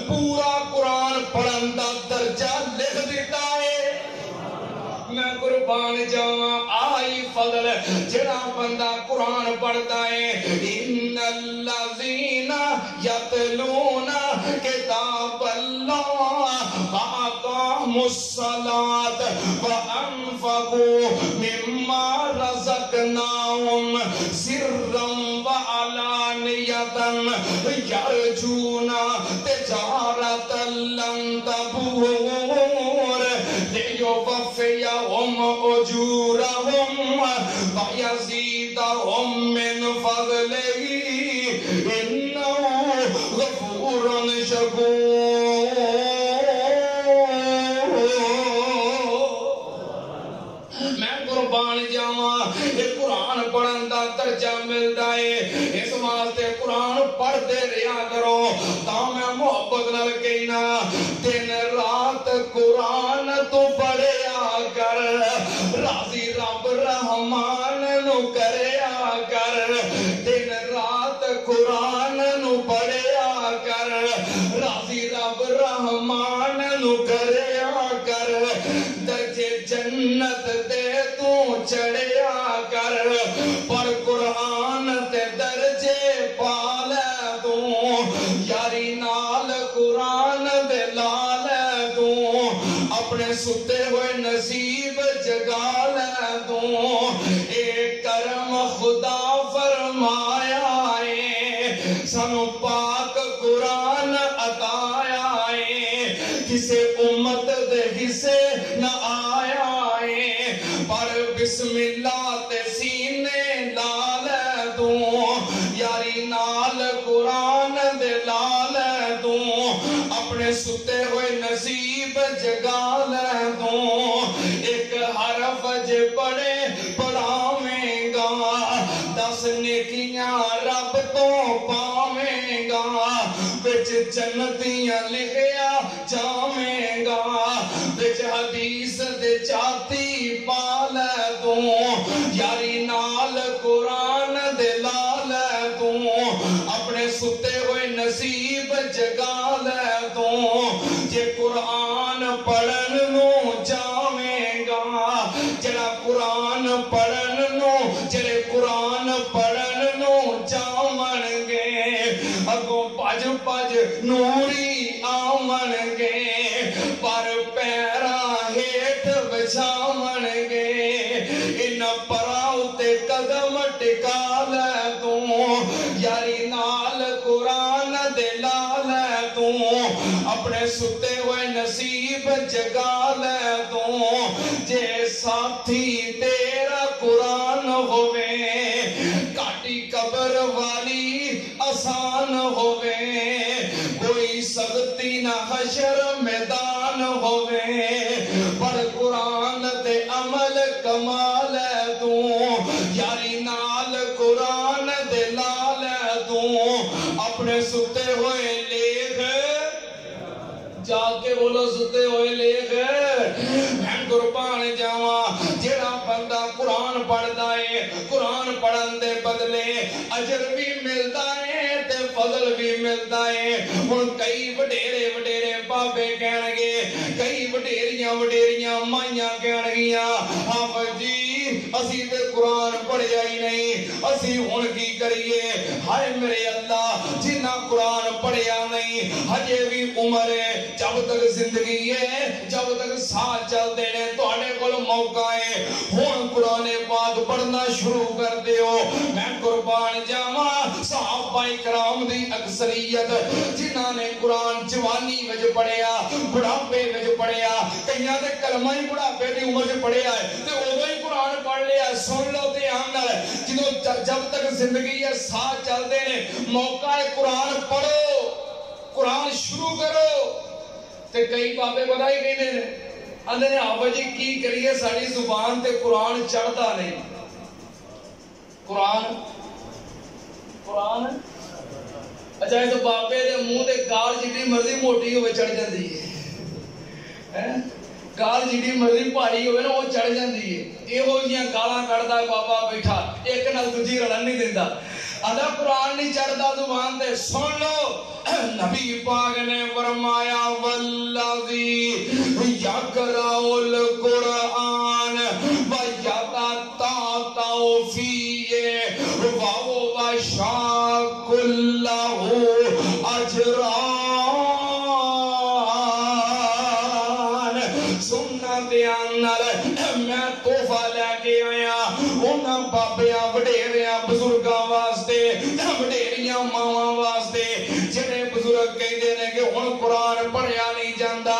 پورا قرآن پڑھن دا درجہ لکھ دیتا ہے. میں قربان جاواں آئی فضل جڑا بندہ قرآن پڑھتا ہے. ان الذین یتلون کتاب اللہ واقاموا الصلاۃ وانفقوا مما رزقناہم سرا وعلانیۃ یرجون تجارۃ لن تبور لیوفیہم اجورہم ویزیدہم من فضلہ انہ غفور شکور. میں قربان جاواں یہ قرآن پڑھن دا درجہ ملدا ہے. اس واسطے قرآن پڑھتے رہیا کرو. تا میں محبت نال کہنا دن رات قرآن تو پڑھیا کر. راضی رب رحمان نو کریا کر. دن رات قرآن نو پڑھیا کر. راضی رب رحمان نو کریا کر. درجے جنت دے تو چڑھیا کر. پر قرآن تے درجے پالے تو. یاری نال قرآن دے لالے تو. اپنے ستے ہوئے نصیب جگا لے تو. ایک کرم خدا فرمایا ہے سانو پاک قرآن عطایا ہے. کسے امت دے حصے نہ آیا ہے. پر بسم اللہ تے سینے لال تو. یاری نال قرآن دے لال تو. اپنے ستے ہوئے نصیب جگا لے تو. ایک حرف جے پڑھے پڑھاویں گا 10 نیکیاں جنتیاں لکھیا جاویں گا بچ حدیث دے چاتی پال تو یاری نال قرآن دے لال تو اپنے ستے ہوئے نصیب جگا لے تو جے قرآن پڑھن نو جاویں گا جڑا قرآن پڑھن نو جڑے قرآن پڑھن نو جاون گے اگوں پج پج نوری آمن گے پر پیراں ہیٹھ بچھاون گے ان پراؤ تے قدم ٹکا لے تو یاری نال قرآن دے لال تو اپنے ستے ہوئے نصیب جگا لے تو جے ساتھی تیرا قرآن ہوئے کاٹی قبر والی آسان ہوئے کوئی سختی نہ حشر میدان ہوئے پر قرآن تے عمل کمال تو یاری نال قرآن دے لال تو اپنے ستے ہوئے لیکھ جا کے بولو ستے ہوئے لیکھ میں قربان جاواں جڑا بندہ قرآن پڑھدا ہے قرآن پڑھن دے بدلے اجر بھی ملدا ہے تے فضل بھی ملدا ہے ہن کئی وڈیرے وڈیرے بابے کہن گے کئی وڈیریاں مائیاں کہن گیاں ہاں جی اسی تے قرآن پڑھیا ہی نہیں اسی ہن کی کریے ہائے میرے اللہ جنہ قرآن پڑھیا نہیں ہجے بھی عمر ہے جب تک زندگی ہے جب تک ساتھ چل دینے توڑے کل موقع ہے ہون قرآن پاک پڑھنا شروع کر دیو میں قربان جاواں صحابہ کرام دی اکثریت جنہاں نے قرآن جوانی وچ پڑھیا بڑھاپے وچ پڑھیا کئیاں تے کلمہ ہی بڑھاپے دی عمر وچ پڑھیا ہے تے اودوں ہی قرآن پڑھ لیا سن لو تے آن نال جدوں جب تک زندگی ہے ساتھ چل دینے موقع ہے قرآن پڑھو قرآن شروع کرو تے کئی بابے پتہ ہی کہندے نے اندر نے آبا جی کی کریے ساری زبان تے قرآن چڑھتا نہیں قرآن اچھا اس بابے دے منہ تے گال جتنی مرضی موٹی ہوئے چڑھ جاندی ہے گال جتنی مرضی بھاری ہوئے نا وہ چڑھ جاندی ہے یہ ہو جیاں گالاں کڑدا ہے بابا بیٹھا ایک نال دوجی رلن نہیں دیندا آدھا قرآن نہیں چڑھتا زبان تے سن لو نبی پاک نے فرمایا والذی یقرأ القرآن ویتتعتع فیہ وہو شاق لہ اجران سنت اندر میں تحفہ لے کے آیا انہاں بابیاں وڈیریاں بزرگاں واسطے وڈیریاں ماواں واسطے جڑے بزرگ کہندے نے کہ ہن قرآن پڑھیا نہیں جاندا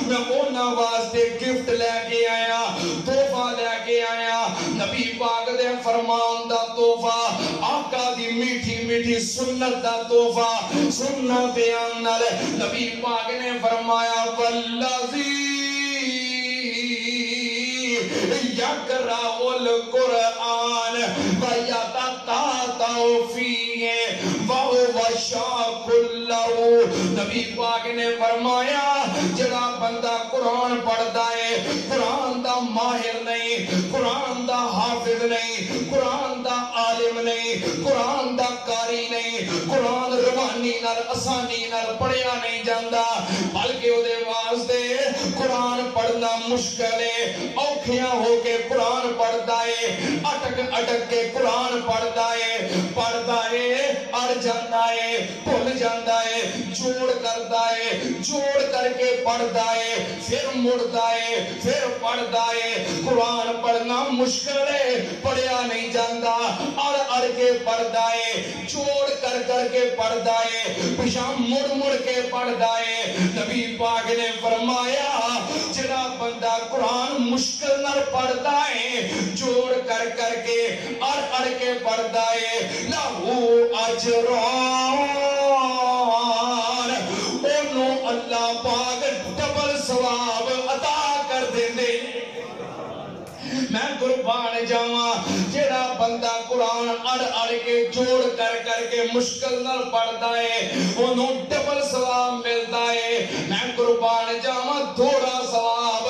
میں انہاں واسطے گفٹ لے کے آیا تحفہ لے کے آیا نبی پاک دے فرمان دا تحفہ آقا دی میٹھی میٹھی سنت دا تحفہ سنت اندر نبی پاک نے فرمایا والذی یقرأ القرآن ویتتعتع فیہ وہو شاق لہ نبی پاک نے فرمایا جڑا بندہ قرآن پڑھدا ہے قرآن دا ماہر نہیں قرآن دا حافظ نہیں قرآن دا عالم نہیں قرآن دا قاری نہیں قرآن روانی نال آسانی نال پڑھیا نہیں جاندا بلکہ او دے واسطے قرآن پڑھنا مشکل ہے اوکھیاں ہو کے قرآن پڑھدا ہے اٹک اٹک کے قرآن پڑھدا ہے اڑ جاندا ہے بھول جاندا ہے جوڑ کردا ہے جوڑ کر کے پڑھدا ہے پھر مڑدا ہے پھر پڑھدا ہے قرآن پڑھنا مشکل ہے پڑھیا نہیں جاندا اڑ اڑ کے پڑھدا ہے جوڑ کر کر کے پڑھدا ہے پیچھے مڑ مڑ کے پڑھدا ہے نبی پاک نے فرمایا جڑا بندہ قرآن مشکل نال پڑھدا ہے جوڑ کر کر کے اڑ اڑ کے پڑھدا ہے لہو اجران انہوں اللہ پاک ڈبل ثواب عطا کر دیندے میں قربان جاواں جڑا بندہ قرآن اڑ اڑ کے جوڑ کر کے مشکل نال پڑھدا ہے اونوں ڈبل ثواب ملدا ہے میں قربان جاواں تھوڑا ثواب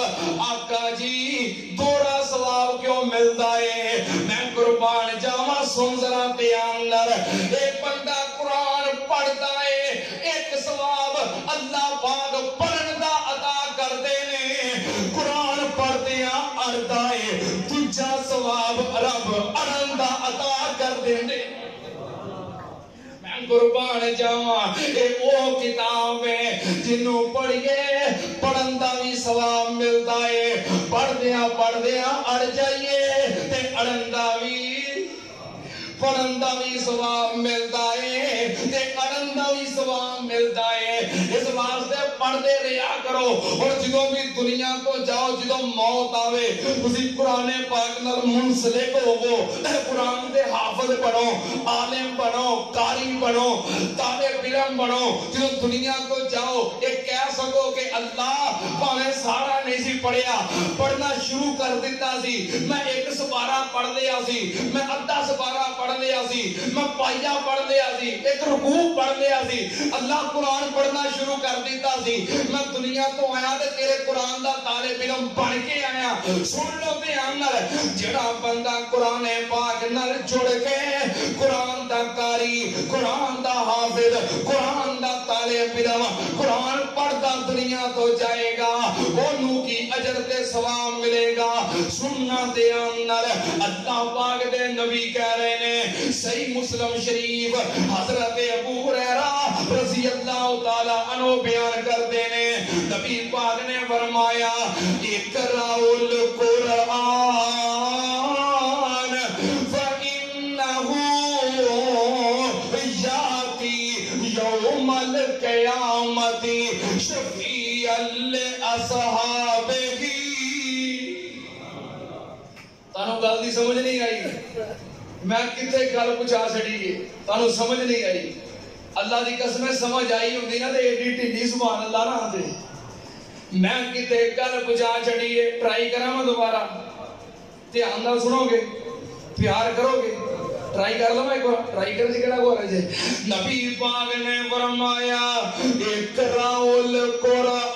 آقا جی تھوڑا ثواب کیوں ملدا ہے میں قربان جاواں سن ذرا دھیان نال ایک بندہ قرآن پڑھدا ہے ایک ثواب اللہ پاک پڑھن دا عطا کردے نے قرآن پڑھدیاں اڑدا ہے دوجا ثواب رب اڑن دا عطا کر دیندے قربان جاواں اے او کتاب ہے جنوں پڑھیے پڑھن دا بھی ثواب ملدا ہے پڑھدیاں اڑ جائیے تے اڑن دا بھی پڑھن دا بھی ثواب ملدا ہے تے اڑن دا بھی ثواب ملدا ہے اس واسطے پڑھدے رہیا کرو اور جدوں بھی دنیا کو جاؤ جدوں موت آوے تسی قرآن پاک نال منسلک ہوو قرآن دے حافظ بنو عالم بنو قاری بنو طالب علم بنو جدوں دنیا کو جاؤ ایک کہہ سکو کہ اللہ بھاویں سارا نہیں سی پڑھیا پڑھنا شروع کر دیتا سی میں ایک سپارہ پڑھ لیا سی میں ادھا سپارہ پڑھ لیا سی میں پائیا پڑھ لیا سی ایک رکوع پڑھ لیا سی اللہ قرآن پڑھنا شروع کر دیتا سی میں دنیا تو آیا تے تیرے قرآن دا طالب علم بن کے آیا سن لو دھیان نال جڑا بندہ قرآن پاک نال جڑ کے قرآن دا قاری قرآن دا حافظ قرآن دا طالب علم قرآن پڑھدا دنیا تو جائے گا اونوں کی اجر تے ثواب ملے گا سننا دھیان نال اللہ پاک دے نبی کہہ رہے نے صحیح مسلم شریف حضرت ابو ہریرہ رضی اللہ تعالی عنہ بیان کرتے ہیں نبی پاک نے فرمایا اقرأوا القرآن فإنه یاتی یوم القیامت شفیعا لأصحابہ تانوں گل دی سمجھ نہیں آئی میں کتے گل پہنچا چھڑی ہے تانوں سمجھ نہیں آئی اللہ دی قسم سمجھ آئی ہوندی نا تے ایڈی ٹھنڈی سبحان اللہ نہ آندے میں کتے گل پہنچا چھڑی ہے ٹرائی کراں میں دوبارہ دھیان نال سنو گے پیار کرو گے ٹرائی کر لو ایک بار ٹرائی کرنے سے کہنا کو رہے جے نبی پاک نے فرمایا اقرأوا القرآن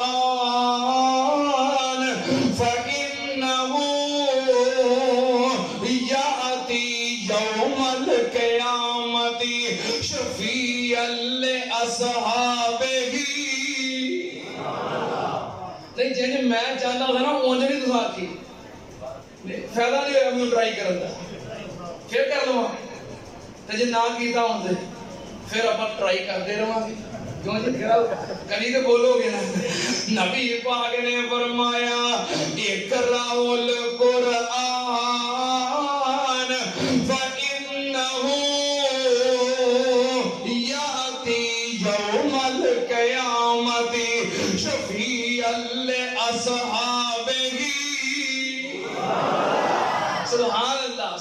فإنه یوم القیامت شفیعا لأصحابہ نہیں جن میں چاہتا تھا نا اونج نہیں تو آتی فائدہ نہیں ہویا میں ٹرائی کرن دا پھر کر لواں تے جے نہ کیتا ہوندے پھر اپا ٹرائی کرتے رہواں گے کیوں جی کبھی تو بولو گے نا نبی پاک نے فرمایا اقرأوا القرآن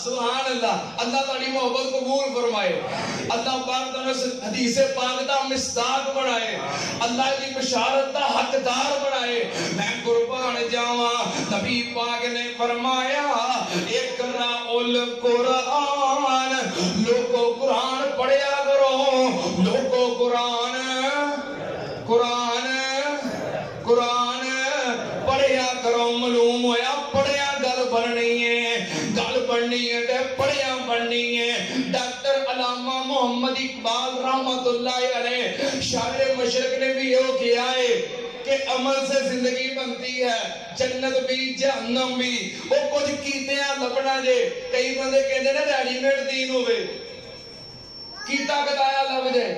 سبحان اللہ اللہ تعالی محبت قبول فرمائے اللہ پاک تمہیں حدیث پاک دا مصداق بنائے اللہ کی بشارت دا حقدار بنائے میں قربان جاواں نبی پاک نے فرمایا اقرأوا القرآن لوگو قرآن پڑھیا کرو لوگو قرآن پڑھیا کرو معلوم ہویا پڑھیا گل بننی ہے گل بننی ہے تے پڑھیا بننی ہے ڈاکٹر علامہ محمد اقبال رحمت اللہ علیہ شاعر مشرق نے بھی یہ کیا ہے کہ عمل سے زندگی بنتی ہے جنت بھی جہنم بھی وہ کچھ کیتے ہیں لبنا جے کئی بندے کہتے ہیں ریڈی میڈ دین ہوئے کیتا کتایا لب جائے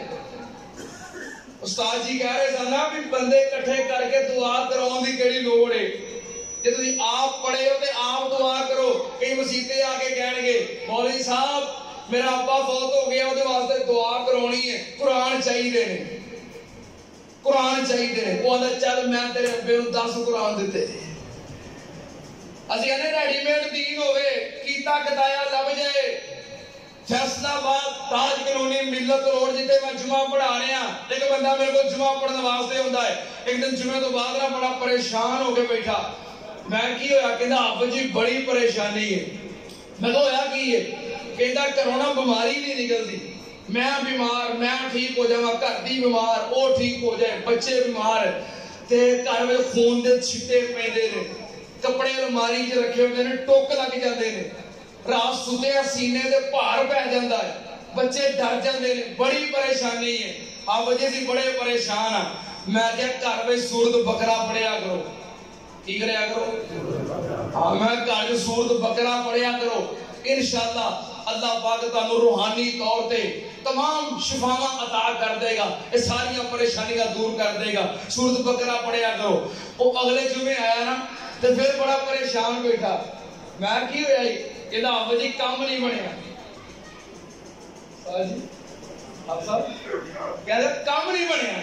استاد جی کہہ رہے سن نا بھی بندے کٹھے کر کے دعا کراؤن دی کیڑی لوڑ ہے جے تسی آپ پڑھے ہو تے آپ دعا کرو کئی مسیتے آ کے کہن گے مولوی صاحب میرا ابا فوت ہو گیا اودے واسطے دعا کرونی ہے قرآن چاہیے نے قرآن چاہیے وہ آندا چل میں تیرے ابے نوں 10 قرآن دتے اسی کہنے ریڈی میڈ دین ہوے کیتا کتایا لب جائے فیصلہ آباد تاج کلونی ملت روڈ جتے میں جمعہ پڑھا رہے ہیں ایک بندہ میرے کو جمعہ پڑھنے واسطے ہوندا ہے ایک دن جمعہ تو بعد نہ بڑا پریشان ہو کے بیٹھا میں کی ہویا کہندا آپ جی بڑی پریشانی ہے. میں کہا ہویا کی ہے؟ کہندا کرونا بیماری نہیں نکلتی. میں بیمار میں ٹھیک ہو جاواں گھر دی بیمار وہ ٹھیک ہو جائے بچے بیمار تے گھر میں خون دے چھٹے پیندے نے کپڑے الماری چ رکھے ہوندے نے ٹوک لگ جاندے نے رات ستے سینے دے بھار پہ جاندا ہے بچے ڈر جاندے نے بڑی پریشانی ہے. آپ وجہ سی بڑے پریشان ہاں. میں کہا گھر میں سورت بقرہ پڑھیا کرو. کی کریا کرو؟ ہاں میں گھر میں سورت بقرہ پڑھیا کرو. انشاءاللہ اللہ پاک تانوں روحانی طور تے تمام شفاواں عطا کر دے گا. یہ ساری پریشانیاں دور کر دے گا. سورت بقرہ پڑھیا کرو. وہ اگلے جمعے آیا نا تے پھر بڑا پریشان بیٹھا. میں کی ہویا جی؟ کہندا ابا جی کام نہیں بنیا. جی آپ صاحب کہندا کام نہیں بنیا.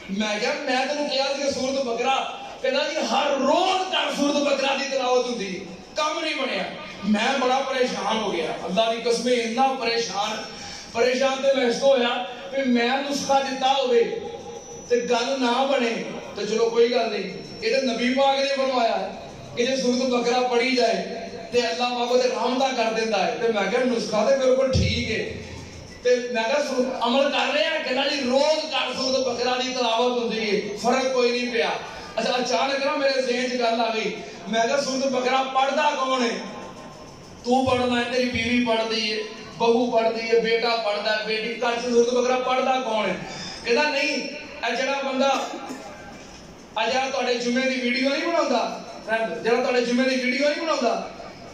میں کہا میں تینوں کہا سی سورت بقرہ. کہندا جی ہر روز کر سورت بقرہ دی تلاوت ہوندی کام نہیں بنیا. میں بڑا پریشان ہو گیا. اللہ کی قسم اتنا پریشان تے میں اس کو ہویا کہ میں نسخہ دیتا ہوئے تے گل نہ بنے تو چلو کوئی گل نہیں. یہ تو نبی پاک نے فرمایا ہے کہ جب سورت بقرہ پڑھی جائے تے اللہ پاک تے رحمتاں کر دیتا ہے. تے میں کہا نسخہ تے بالکل ٹھیک ہے. تے میں کہا عمل کر رہے ہیں کہ جی روز کر سورت بقرہ دی تلاوت ہوندی ہے فرق کوئی نہیں پیا. اچھا اچانک نا میرے ذہن چ گل آ گئی. میں کہا سورت بقرہ پڑھدا کون ہے؟ تو پڑھنا ہے تیری بیوی پڑھدی ہے بہو پڑھدی ہے بیٹا پڑھدا ہے بیٹی کل سورت بقرہ پڑھدا کون ہے؟ کہندا نہیں اے جڑا بندہ جڑا تواڈے جمعے دی ویڈیو نہیں بناوندا فرینڈ جڑا تواڈے جمعے دی ویڈیو نہیں بناوندا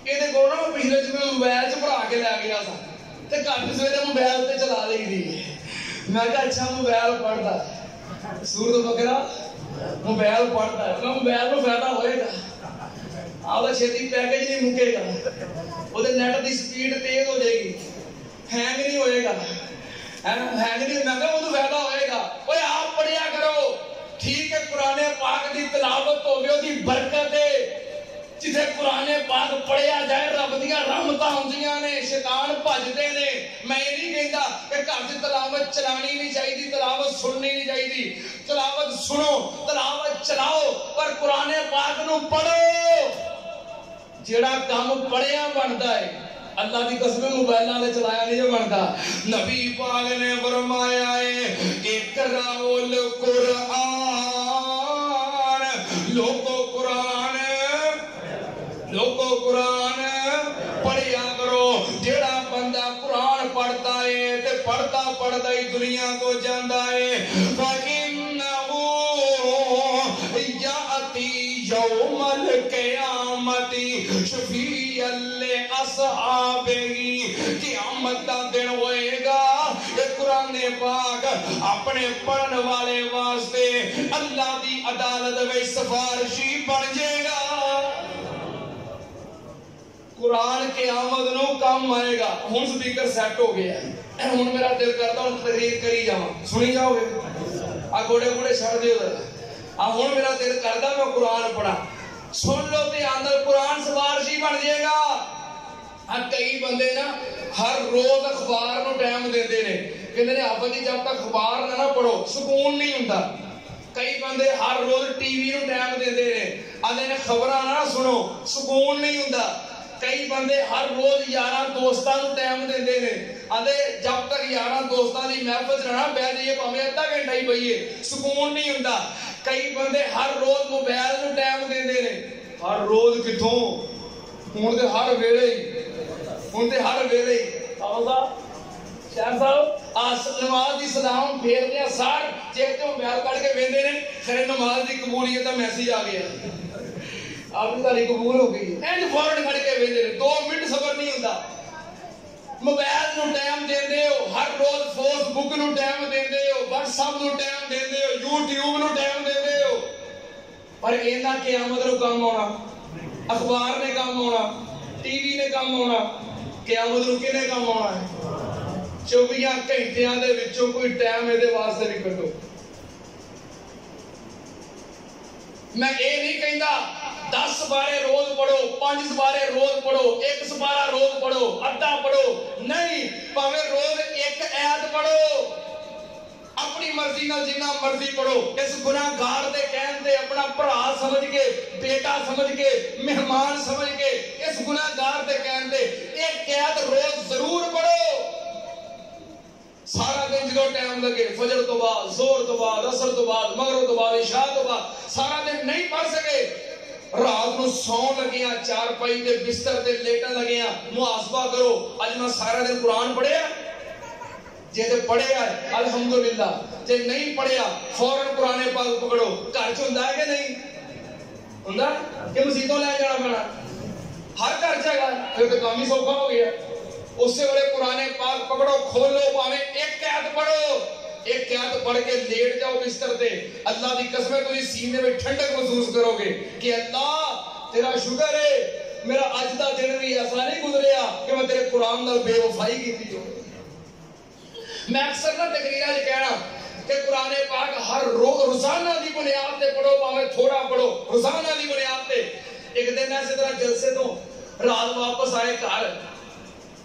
یہ کول نا میں پچھلے جمعے موبائل چ بنا کے لے گیا تھا تے گھر سویرے موبائل تے چلا لئی دی. میں کہا اچھا موبائل پڑھدا ہے سورت بقرہ موبائل پڑھتا ہے. میں موبائل میں فائدہ ہوئے گا آپ چھتی پیکج نہیں مکے گا وہ نیٹ کی سپیڈ تیز ہو جائے گی ہینگ نہیں ہوئے گا ہینگ نہیں. میں کہا وہ فائدہ ہوئے گا. اوے آپ پڑھیا کرو ٹھیک ہے. قرآن پاک دی تلاوت ہوگی وہ دی برکت ہے. جتھے قرآن پاک پڑھیا جائے رب دیاں رحمتاں ہوندیاں نے شیطان بھجدے نے. میں یہ نہیں کہندا کہ گھر دی تلاوت چلانی نہیں چاہیے تلاوت سننی نہیں چاہیے. تلاوت سنو تلاوت چلاؤ پر قرآن پاک نو پڑھو. جیڑا کام پڑھیا بنتا ہے اللہ کی قسم موبائل والے چلایا نہیں بنتا. نبی پاک نے فرمایا ہے اقرأوا القرآن لوگو قرآن پڑھیا کرو. جیڑا بندہ قرآن پڑھتا ہے تے پڑھتا پڑھتا ہی دنیا کو جاندا ہے. فَإِنَّهُ يَأْتِي يَوْمَ الْقِيَامَةِ شَفِيعًا لِأَصْحَابِهِ. قیامت کا دن ہوئے گا کہ قرآن پاک اپنے پڑھن والے واسطے اللہ دی عدالت میں سفارشی بن جائے گا. قرآن قیامت نو کام آئے گا. ہن سپیکر سیٹ ہو گیا ہے ہن میرا دل کرتا ہوں تقریر کری جاواں. سنی جاؤ گے آ گوڑے گوڑے چھڑ دیو ذرا. ہن میرا دل کردا میں قرآن پڑھا. سن لو تے اندر قرآن سفارشی بن جائے گا. کئی بندے نا ہر روز اخبار نو ٹائم دیندے نے کہندے نے آپ جی جب تک اخبار نہ پڑھو سکون نہیں ہوندا. کئی بندے ہر روز ٹی وی نو ٹائم دیندے نے آندے نے خبراں نہ سنو سکون نہیں ہوندا. کئی بندے ہر روز یاراں دوستاں نو ٹائم دیندے نے آندے جب تک یاراں دوستاں دی محفل چ نہ بیٹھ جائیے بھاویں آدھا گھنٹہ ہی بہیے سکون نہیں ہوندا. کئی بندے ہر روز موبائل نو ٹائم دیندے نے. ہر روز کتھوں ہن تے ہر ویلے ہن تے ہر ویلے شاہ صاحب نماز دی سلام پھیر دیا سار چیک تے موبائل کڈ کے ویندے نے خیر نماز دی قبولیت دا میسج آ گیا آپ کی تاریخ قبول ہو گئی. اینڈ فورن کھڑ کے ویندے نے 2 منٹ صبر نہیں ہوندا. موبائل نو ٹائم دیندے ہو ہر روز فیس بک نو ٹائم دیندے ہو واٹس ایپ نو ٹائم دیندے ہو یوٹیوب نو ٹائم دیندے ہو پر اینا قیامت نو کام ہونا اخبار نے کام ہونا ٹی وی نے کام ہونا قیامت نو کنے کام ہونا ہے. 24 گھنٹیاں دے وچوں کوئی ٹائم اے دے واسطے بھی کڈو. میں اے نہیں کہندا 10 سپارے روز پڑھو 5 سپارے روز پڑھو 1 سپارہ روز پڑھو ادھا پڑھو نہیں پاویں روز 1 آیت پڑھو. اپنی اپنی مرضی نال جنہ مرضی پڑھو، اس گناہگار دے کہن تے اپنا بھرا سمجھ کے، بیٹا سمجھ کے، مہمان سمجھ کے، اس گناہگار دے کہن تے ایک آیت روز ضرور پڑھو۔ سارا دن جو ٹائم لگے، فجر تو بعد، زور تو بعد، عصر تو بعد، مغرب تو بعد، عشاء تو بعد، سارا دن نہیں پڑھ سکے، رات نو سون لگیاں، چار پائی دے بستر تے لیٹن لگیاں، محاسبہ کرو اج میں سارا دن قرآن پڑھیا؟ جے تے پڑھیا ہے الحمدللہ، جے نہیں پڑھیا فوراً قرآن پاک پکڑو۔ گھر چ ہوندا ہے کہ نہیں ہوندا کہ مسجدوں لے جانا پینا؟ ہر گھر چ ہے، پھر تو کام ہی سوکھا ہو گیا۔ اسی ویلے قرآن پاک پکڑو، کھولو، پاویں ایک آیت پڑھو، ایک آیت پڑھ کے لیٹ جاؤ بستر تے، اللہ دی قسم ہے تسی سینے میں ٹھنڈک محسوس کرو گے کہ اللہ تیرا شکر ہے میرا اج دا دن بھی ایسا نہیں گزریا کہ میں تیرے قرآن نال بے وفائی کیتی ہو۔ میں اکثر نہ تقریراں وچ کہنا کہ قرآن پاک ہر روزانہ دی بنیاد تے پڑھو، پاویں تھوڑا پڑھو، روزانہ دی بنیاد تے۔ ایک دن ایسے طرح جلسے تو رات واپس آئے گھر،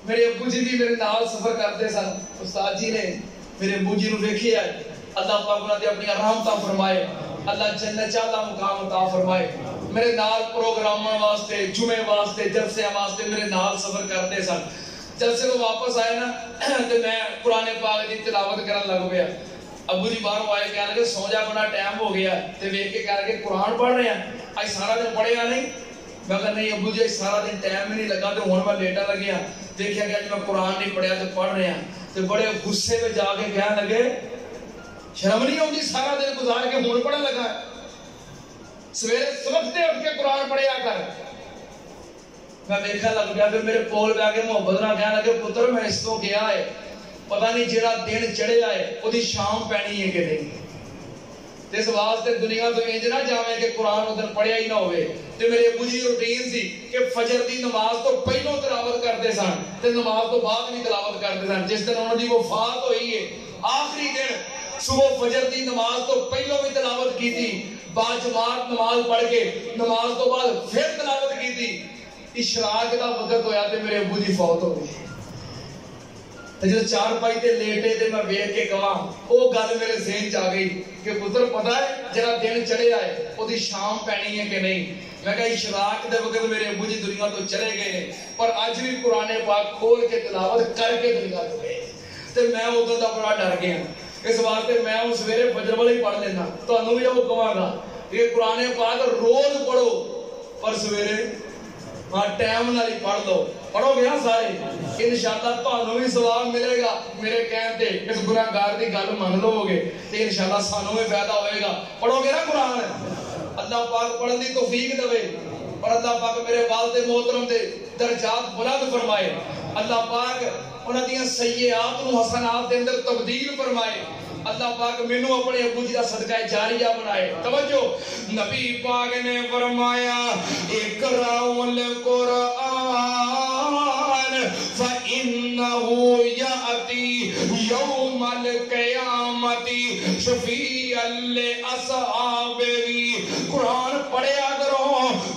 میرے ابو جی بھی میرے نال سفر کرتے سن، استاد جی نے میرے ابو جی نو ویکھیا، اللہ پاک انہاں دی اپنی رحمتاں فرمائے، اللہ جنت چاہتا مقام عطا فرمائے، میرے نال پروگراماں واسطے، جمعے واسطے، جلسے واسطے میرے نال سفر کرتے سن۔ جلسے تو واپس آئے نا تے میں قرآن پاک دی تلاوت کرن لگ پیا۔ ابو جی باہروں آئے کہنے لگے سو جا، بڑا ٹائم ہو گیا، تے ویکھ کے کہنے لگے قرآن پڑھ رہے ہیں، اج سارا دن پڑھیا نہیں؟ میں کہا نہیں ابو جی سارا دن ٹائم ہی نہیں لگا، تو ہن میں لیٹا لگیا، دیکھیا کہ میں قرآن نہیں پڑھیا تے پڑھ رہے ہیں، تے بڑے غصے میں جا کے کہنے لگے شرم نہیں ہوندی سارا دن گزار کے ہن پڑھن لگا ہے؟ سویرے سوکھتے اٹھ کے قرآن پڑھیا کر۔ میں دیکھا لگ گیا، پھر میرے کول بیٹھ کے محبت نال کہنے لگے پتر میں اس تو گیا ہے، پتہ نہیں جڑا دن چڑھیا ہے اودی شام پینی ہے کہ نہیں، اس واسطے دنیا تو انج نہ جاویں کہ قرآن ادھر پڑھیا ہی نہ ہوئے۔ تے میرے ابو جی روٹین سی کہ فجر دی نماز تو پہلوں تلاوت کرتے سن تے نماز تو بعد بھی تلاوت کرتے سن۔ جس دن انہوں دی وفات ہوئی ہے آخری دن صبح فجر دی نماز تو پہلوں بھی تلاوت کی تھی، با جماعت نماز پڑھ کے نماز تو بعد پھر تلاوت کی تھی۔ اشراق دا وقت ہویا تے میرے ابو جی فوت ہو گئے۔ تے جب چار پائی تے لیٹے تے میں ویکھ کے کہاں او گل میرے ذہن چ آ گئی کہ پتر پتہ ہے جڑا دن چڑھیا ہے اودی شام پینی ہے کہ نہیں؟ میں کہا اشراق دے وقت میرے ابو جی دنیا تو چلے گئے، پر اج بھی قرآن پاک کھول کے تلاوت کر کے دنیا تو گئے۔ تے میں ادھر دا بڑا ڈر گیا، اس واسطے میں اس سویرے فجر والا ہی پڑھ لینا۔ تانوں بھی وہ کہاں گا کہ قرآن پاک روز پڑھو، پر سویرے ہاں ٹائم نال ہی پڑھ لو۔ پڑھو گے نا سارے انشاءاللہ تانوں بھی ثواب ملے گا میرے کہن تے، اس گناہگار دی گل من لو گے تے انشاءاللہ سانوں بھی فائدہ ہوئے گا۔ پڑھو گے نا قرآن، اللہ پاک پڑھن دی توفیق دے اور اللہ پاک میرے والد محترم دے درجات بلند فرمائے، اللہ پاک انہاں دیاں سیئات و حسنات دے اندر تبدیل فرمائے، اللہ پاک مینوں اپنے ابو جی دا صدقہ جاریہ بنائے۔ توجہ، نبی پاک نے فرمایا اقرأوا القرآن فإنه يأتي يوم القيامة شفيعا لأصحابه۔ قرآن پڑھیا کرو،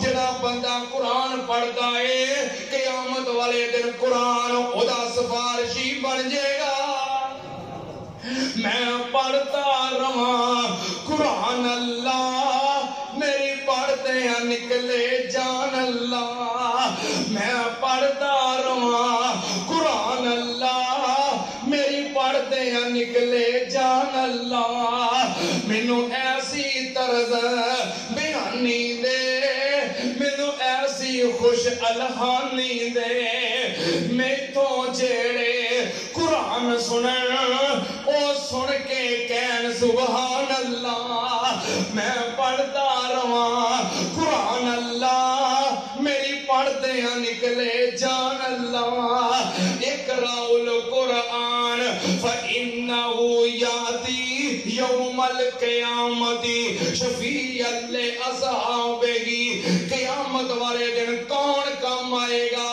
جڑا بندہ قرآن پڑھتا ہے قیامت والے دن قرآن خدا سفارشی بن جائے گا۔ میں پڑھتا رہا قرآن اللہ میری پڑھتے ہیں نکلے جان اللہ، میں پڑھتا رہا قرآن اللہ میری پڑھتے ہیں نکلے جان اللہ۔ مینوں ایسی طرز بیانی دے، مینوں ایسی خوش الہانی دے، میں تو جیڑے قرآن سنن او سن کے کہن سبحان اللہ۔ میں پڑھتا رہا قرآن اللہ میری پڑھتے ہیں نکلے جان اللہ۔ اقرأوا القرآن فإنه يأتي يوم القيامة شفيعا لأصحابه۔ قیامت والے دن کون کام آئے گا؟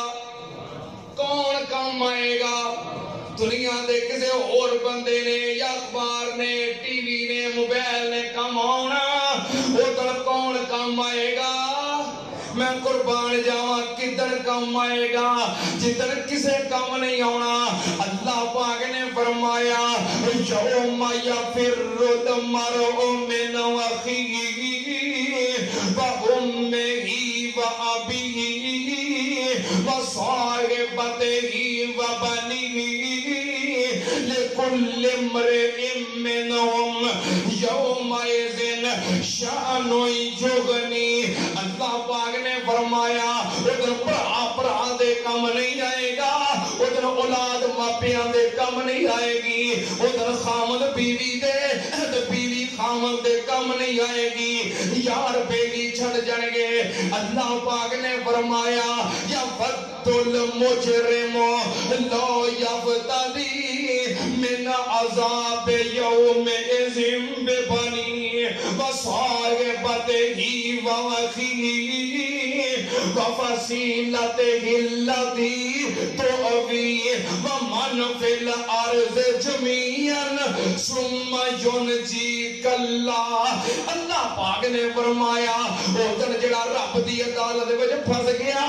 کون کام آئے گا؟ دنیا دے کسے اور بندے نے یا اخبار نے ٹی وی نے موبائل نے کام آنا، ادھر کون کام آئے گا؟ میں قربان جاواں کدھر کام آئے گا جدن کسے کام نہیں آنا. اللہ پاک نے فرمایا یوم یفر المرء من اخیہ وامہ وابیہ وصاحبتہ وبنیہ لکل امرئ منہم یومئذ شأن یغنی. اللہ پاک نے فرمایا ادھر برا دے کم نہیں آئے گا, ادھر اولاد ماپیاں دے کم نہیں آئے گی, ادھر خامد بیوی دے بیوی خامد دے کم نہیں آئے گی, یار بیلی چھڑ جن گے. اللہ پاک نے فرمایا یفت المجرم لو یفتدی من عذاب یومئذ ببنی وصاحبتہ وأخیہ وفصیلتہ التی تؤویہ ومن فی الارض جميعا ثم ينجيك اللہ. اللہ پاک نے فرمایا او دن جڑا رب دی عدالت وچ پھس گیا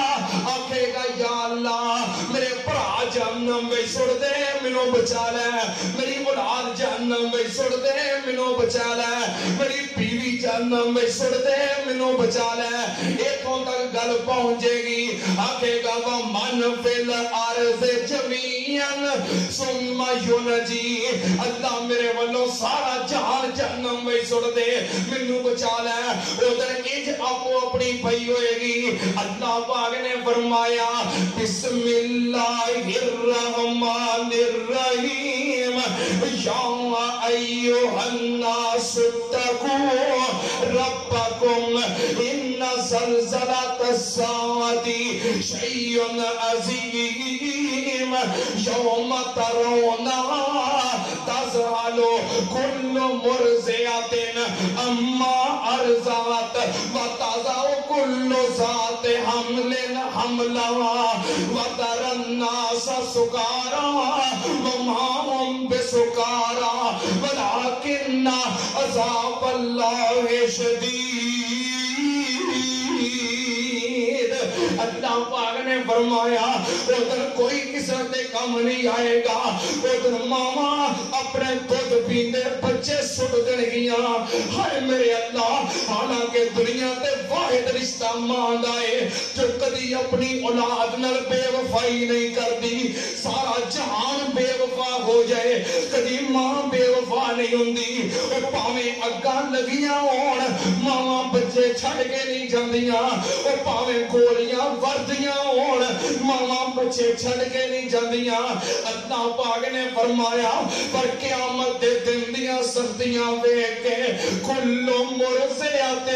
آکھے گا یا اللہ میرے بھرا جہنم وچ سٹ دے مینوں بچا لے, میری اولاد جہنم وچ سٹ دے مینوں بچا لے, میری بیوی جہنم وچ سٹ دے مینوں بچا لے. ایتھوں تک گل پہنچے گی آکھے گا ومن فی الارض جميعا ثم ينجی. اللہ میرے والوں سارا جہان جہنم وچ سٹ دے مینوں بچا لے. ادھر انج آپو اپنی پئی ہوئے گی. اللہ پاک نے فرمایا بسم اللہ الرحمن الرحیم یا ایھا الناس اتقوا ربکم ان زلزلۃ الساعۃ شیء عظیم یوم ترونها تذہل کل مرضعۃ عما ارضعت وتضع کل ذات حمل حملها وترى الناس سکارى وما هم بسکارى ولكن عذاب اللہ شدید. اللہ پاک نے فرمایا ادھر کوئی کسی دے کم نہیں آئے گا, ادھر ماما اپنے دودھ پیندے بچے سٹ دن گیاں. ہائے میرے اللہ حالانکہ دنیا تے واحد رشتہ ماں دا ہے جو کدی اپنی اولاد نال بے وفائی نہیں کردی. سارا جہان بے وفا ہو جائے کدی ماں بے وفا نہیں ہوندی. او پاویں اگاں لگیاں ہون ماں بچے چھڑ کے نہیں جاندیاں, او پاویں گولیاں وردیاں ہون ماں بچے چھڑ کے نہیں جاندیاں. اللہ پاک نے فرمایا پر قیامت دے دن دیاں سختیاں ویکھ کے کل مرضعۃ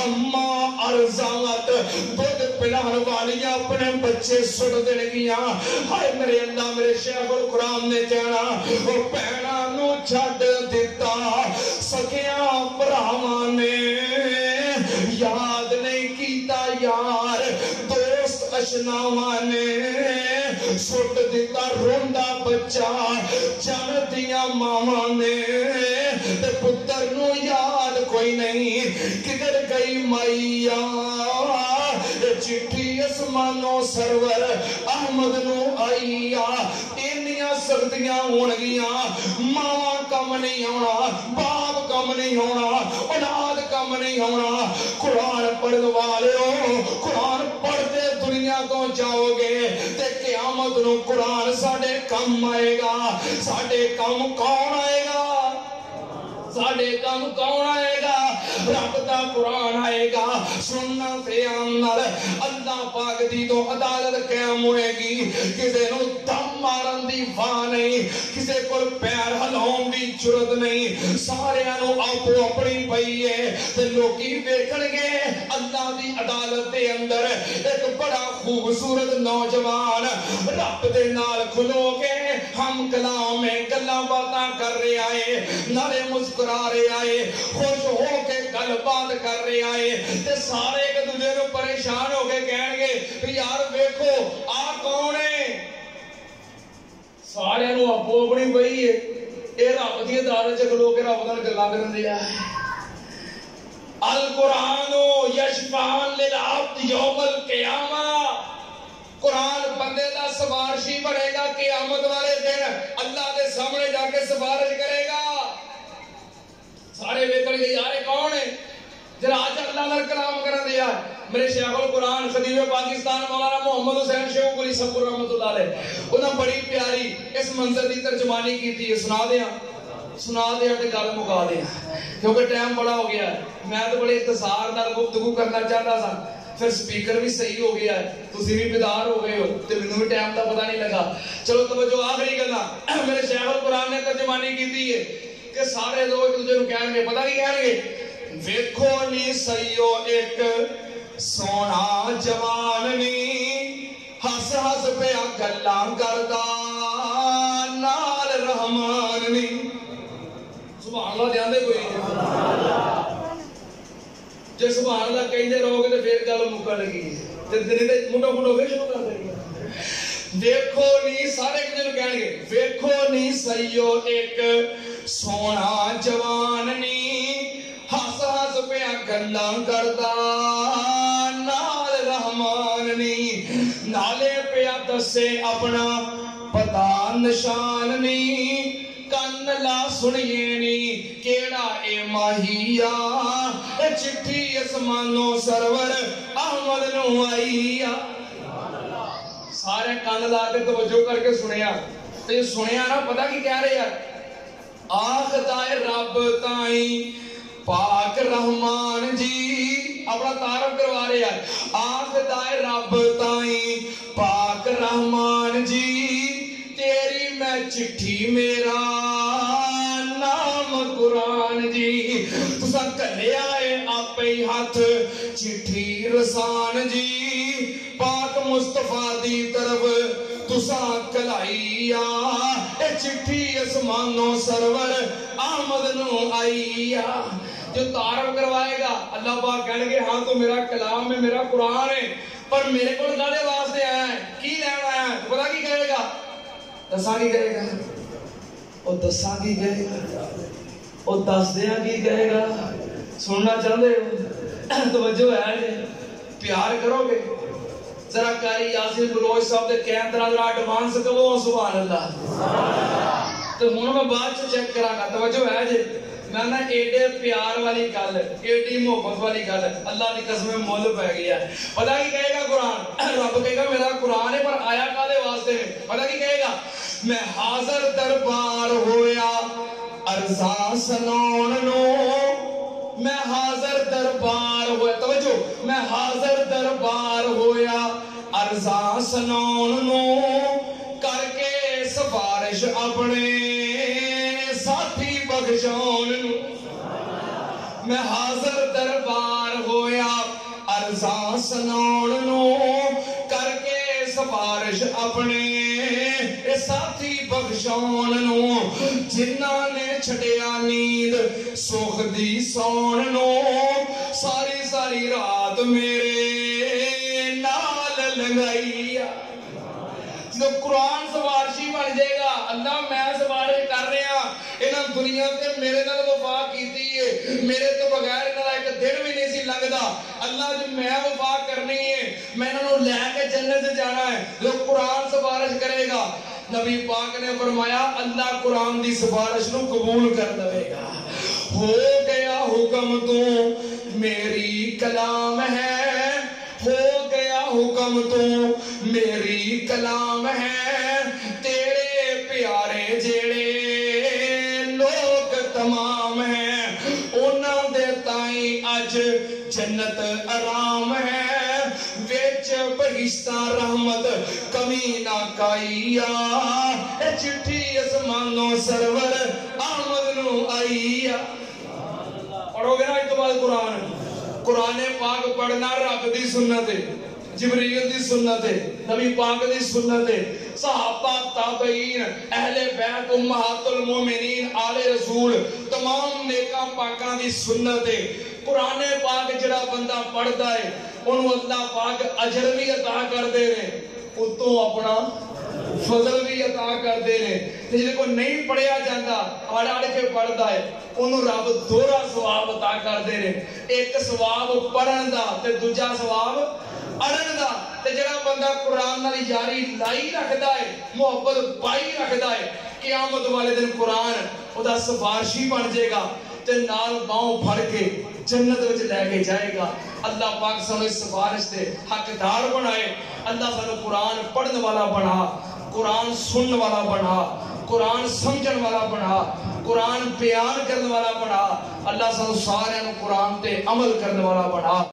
اما ارضعت دودھ پلان والیاں اپنے بچے سٹ دین گیاں. ہائے میرے اللہ میرے شیخ القرآن نے کہنا او بہناں نو چھڈ دتا سکیاں بھراواں نے یاد نہیں کیتا یار دوست اشناواں نے سٹ دیتا روندا بچہ جن دیاں ماواں نے تے پتر نو یاد کوئی نہیں کدھر گئی مائیا. چٹھی اسمانوں سرور احمد نو آئیا. انیاں سردیاں ہون گیاں ماواں کم نہیں ہونا, باپ کم نہیں ہونا, اولاد کم نہیں ہونا. قرآن پڑھن والےو قرآن پڑھتے دنیا تو جاؤ گے تے قیامت نو قرآن ساڈے کم آئے گا. ساڈے کم کون آئے گا؟ ساڈے کم کون آئے گا؟ رب دا قرآن آئے گا. سننا قیام نال اللہ پاک دی تو عدالت قیام ہوئے گی. کسے نو دم مارن دی واہ نہیں, کسے کول پیر ہلاؤن دی جرت نہیں. سارے نو آپو اپنی پئی ہے تے لوکی ویکھن گے اللہ دی عدالت دے اندر ایک بڑا خوبصورت نوجوان رب دے نال کھلو کے ہم کلام میں گلاں باتاں کر رہے آئے, نالے مسکرا رہے آئے, خوش ہو کے گل بات کر رہے آئے تے سارے ایک دوسرے نو پریشان ہو کے کہن گے کہ یار ویکھو آ کون ہے. سارے نو اپو اپنی پئی ہے, اے رب دی عدالت چ کھلو کے رب نال گلاں کرن دیا. القرآن یشفع للعبد یوم القیامہ. سفارشی بنے گا قیامت والے دن اللہ کے سامنے جا کے سفارش کرے گا سارے ویکھن گے یار کون ہے جڑا اج اللہ نال کلام کرن دیا میرے شیخ القرآن خطیب پاکستان مولانا محمد حسین شیخ علی صبر رحمۃ اللہ علیہ انہاں بڑی پیاری اس منظر دی ترجمانی کی ہے سنا دیا تے گل مکا دیا کیونکہ ٹائم بڑا ہو گیا ہے میں تو بڑے اختصار نال گفتگو کرنا چاہتا سا پھر سپیکر بھی صحیح ہو گیا ہے تسی بھی بیدار ہو گئے ہو تے مینوں بھی ٹائم دا پتہ نہیں لگا چلو توجہ آخری گلاں میرے شیخ القرآن نے ترجمانی کی ہے کہ سارے لوگ ایک دوسرے نوں کہن گے پتہ کی کہن گے ویکھو نی سیو ایک سونا جوان نی ہس ہس پیا گلاں کردا نال رحمان نی سبحان اللہ دیاندے کوئی جے سبحان اللہ کہندے رہو گے تے پھر گل مکن لگی تے دل تے منڈو وے شروع کر دے دیکھو نی سارے کدے کہن گے ویکھو نی سیو ایک سونا جوان نی ہس ہس پیا گلاں کردا نال رحمان نی نالے پیا دسے اپنا پتا نشان نی کن لا سنیے نی کیڑا اے ماہیا اے چٹھی اسمانوں سرور احمد نو آئیا سارے کن لا کے توجہ کر کے سنیا تے سنیا نا پتہ کی کہہ رہے ہیں آخدا اے رب تائیں پاک رحمان جی اپنا تعارف کروا رہے ہیں آخدا اے رب تائیں پاک رحمان جی تیری میں چٹھی میرا نام قرآن جی تسا کلیا اے آپ ہی ہاتھ چٹھی رسان جی پاک مصطفیٰ دی طرف تسا کلائیا اے چٹھی اسمانوں سرور احمد نو آئیا جو تعارف کروائے گا اللہ پاک کہنے گے ہاں تو میرا کلام ہے میرا قرآن ہے پر میرے کو لگانے واسطے آیا ہے کی لینا آیا ہے پتا کی کہے گا دساں کی کہے گا اور دساں کی کہے گا اور دس دیا کی کہے گا سننا چاہتے ہو توجہ ہے پیار کرو گے ذرا کاری یاسین بلوچ صاحب دے کہن طرح ذرا ایڈوانس کہو سبحان اللہ تو ہن میں بعد چ چیک کراں گا توجہ ہے جی میں نا ایڈے پیار والی گل ایڈی محبت والی گل اللہ کی قسم مول پہ گیا پتہ کی کہے گا قرآن رب کہے گا میرا قرآن ہے پر آیا کالے واسطے میں پتہ کی کہے گا میں حاضر دربار ہویا ارزاں سنون نو میں حاضر دربار ہویا توجہ میں حاضر دربار ہویا ارزاں سنون نو کر کے سفارش اپنے ساتھی بخشون نو میں حاضر دربار ہویا ارزاں سنون نو کر کے سفارش اپنے ساتھی بخشون نو جنہاں نے چھڑیا نیند سوخ دی سون نو ساری ساری رات میرے نال لنگائیا جو قرآن سفارشی بن جائے گا اللہ میں سفارش کر رہا انہاں دنیا تے میرے نال وفا کیتی ہے میرے تو بغیر انہاں دا ایک دن بھی نہیں سی لگدا اللہ جو میں وفا کرنی ہے میں انہاں نوں لے کے جنت جانا ہے جو قرآن سفارش کرے گا نبی پاک نے فرمایا اللہ قرآن دی سفارش نو قبول کر لے گا ہو گیا حکم تو میری کلام ہے ہو گیا حکم تو میری کلام ہے تیرے پیارے جیڑے لوگ تمام ہیں انہاں دے تائیں اج جنت آرام ہے وچ بہشتہ رحمت کمی نہ کائیا اے چٹھی اسمانوں سرور احمد نو آئیا پڑھو گے نا اس تو بعد قرآن پاک پڑھنا رب دی سنت ہے جبریل دی سنت ہے نبی پاک دی سنت ہے صحابہ تابعین اہل بیت امہات المومنین آل رسول تمام نیکاں پاکاں دی سنت ہے قرآن پاک جڑا بندہ پڑھدا ہے انہوں اللہ پاک اجر بھی عطا کر دے رہے اتوں اپنا فضل بھی عطا کرتے ہیں. جس کو نہیں پڑھیا جاتا اڑ اڑ کے پڑھتا ہے انہوں رب دوہرا ثواب عطا کرتے ہیں. ایک ثواب پڑھن دا تے دوجا ثواب اڑن دا. تے جڑا بندہ قرآن نال یاری لائی رکھدا ہے محبت پائی رکھدا ہے قیامت والے دن قرآن او دا سفارشی بن جائے گا تے نال باؤں پھڑ کے جنت وچ لے کے جائے گا. اللہ پاک سانو اس سفارش دے حقدار بنائے. اللہ سانو قرآن پڑھن والا بنا, قرآن سنن والا بنا, قرآن سمجھن والا بنا, قرآن بیان کرنے والا بنا. اللہ سانو سارے قرآن تے عمل کرنے والا بنا.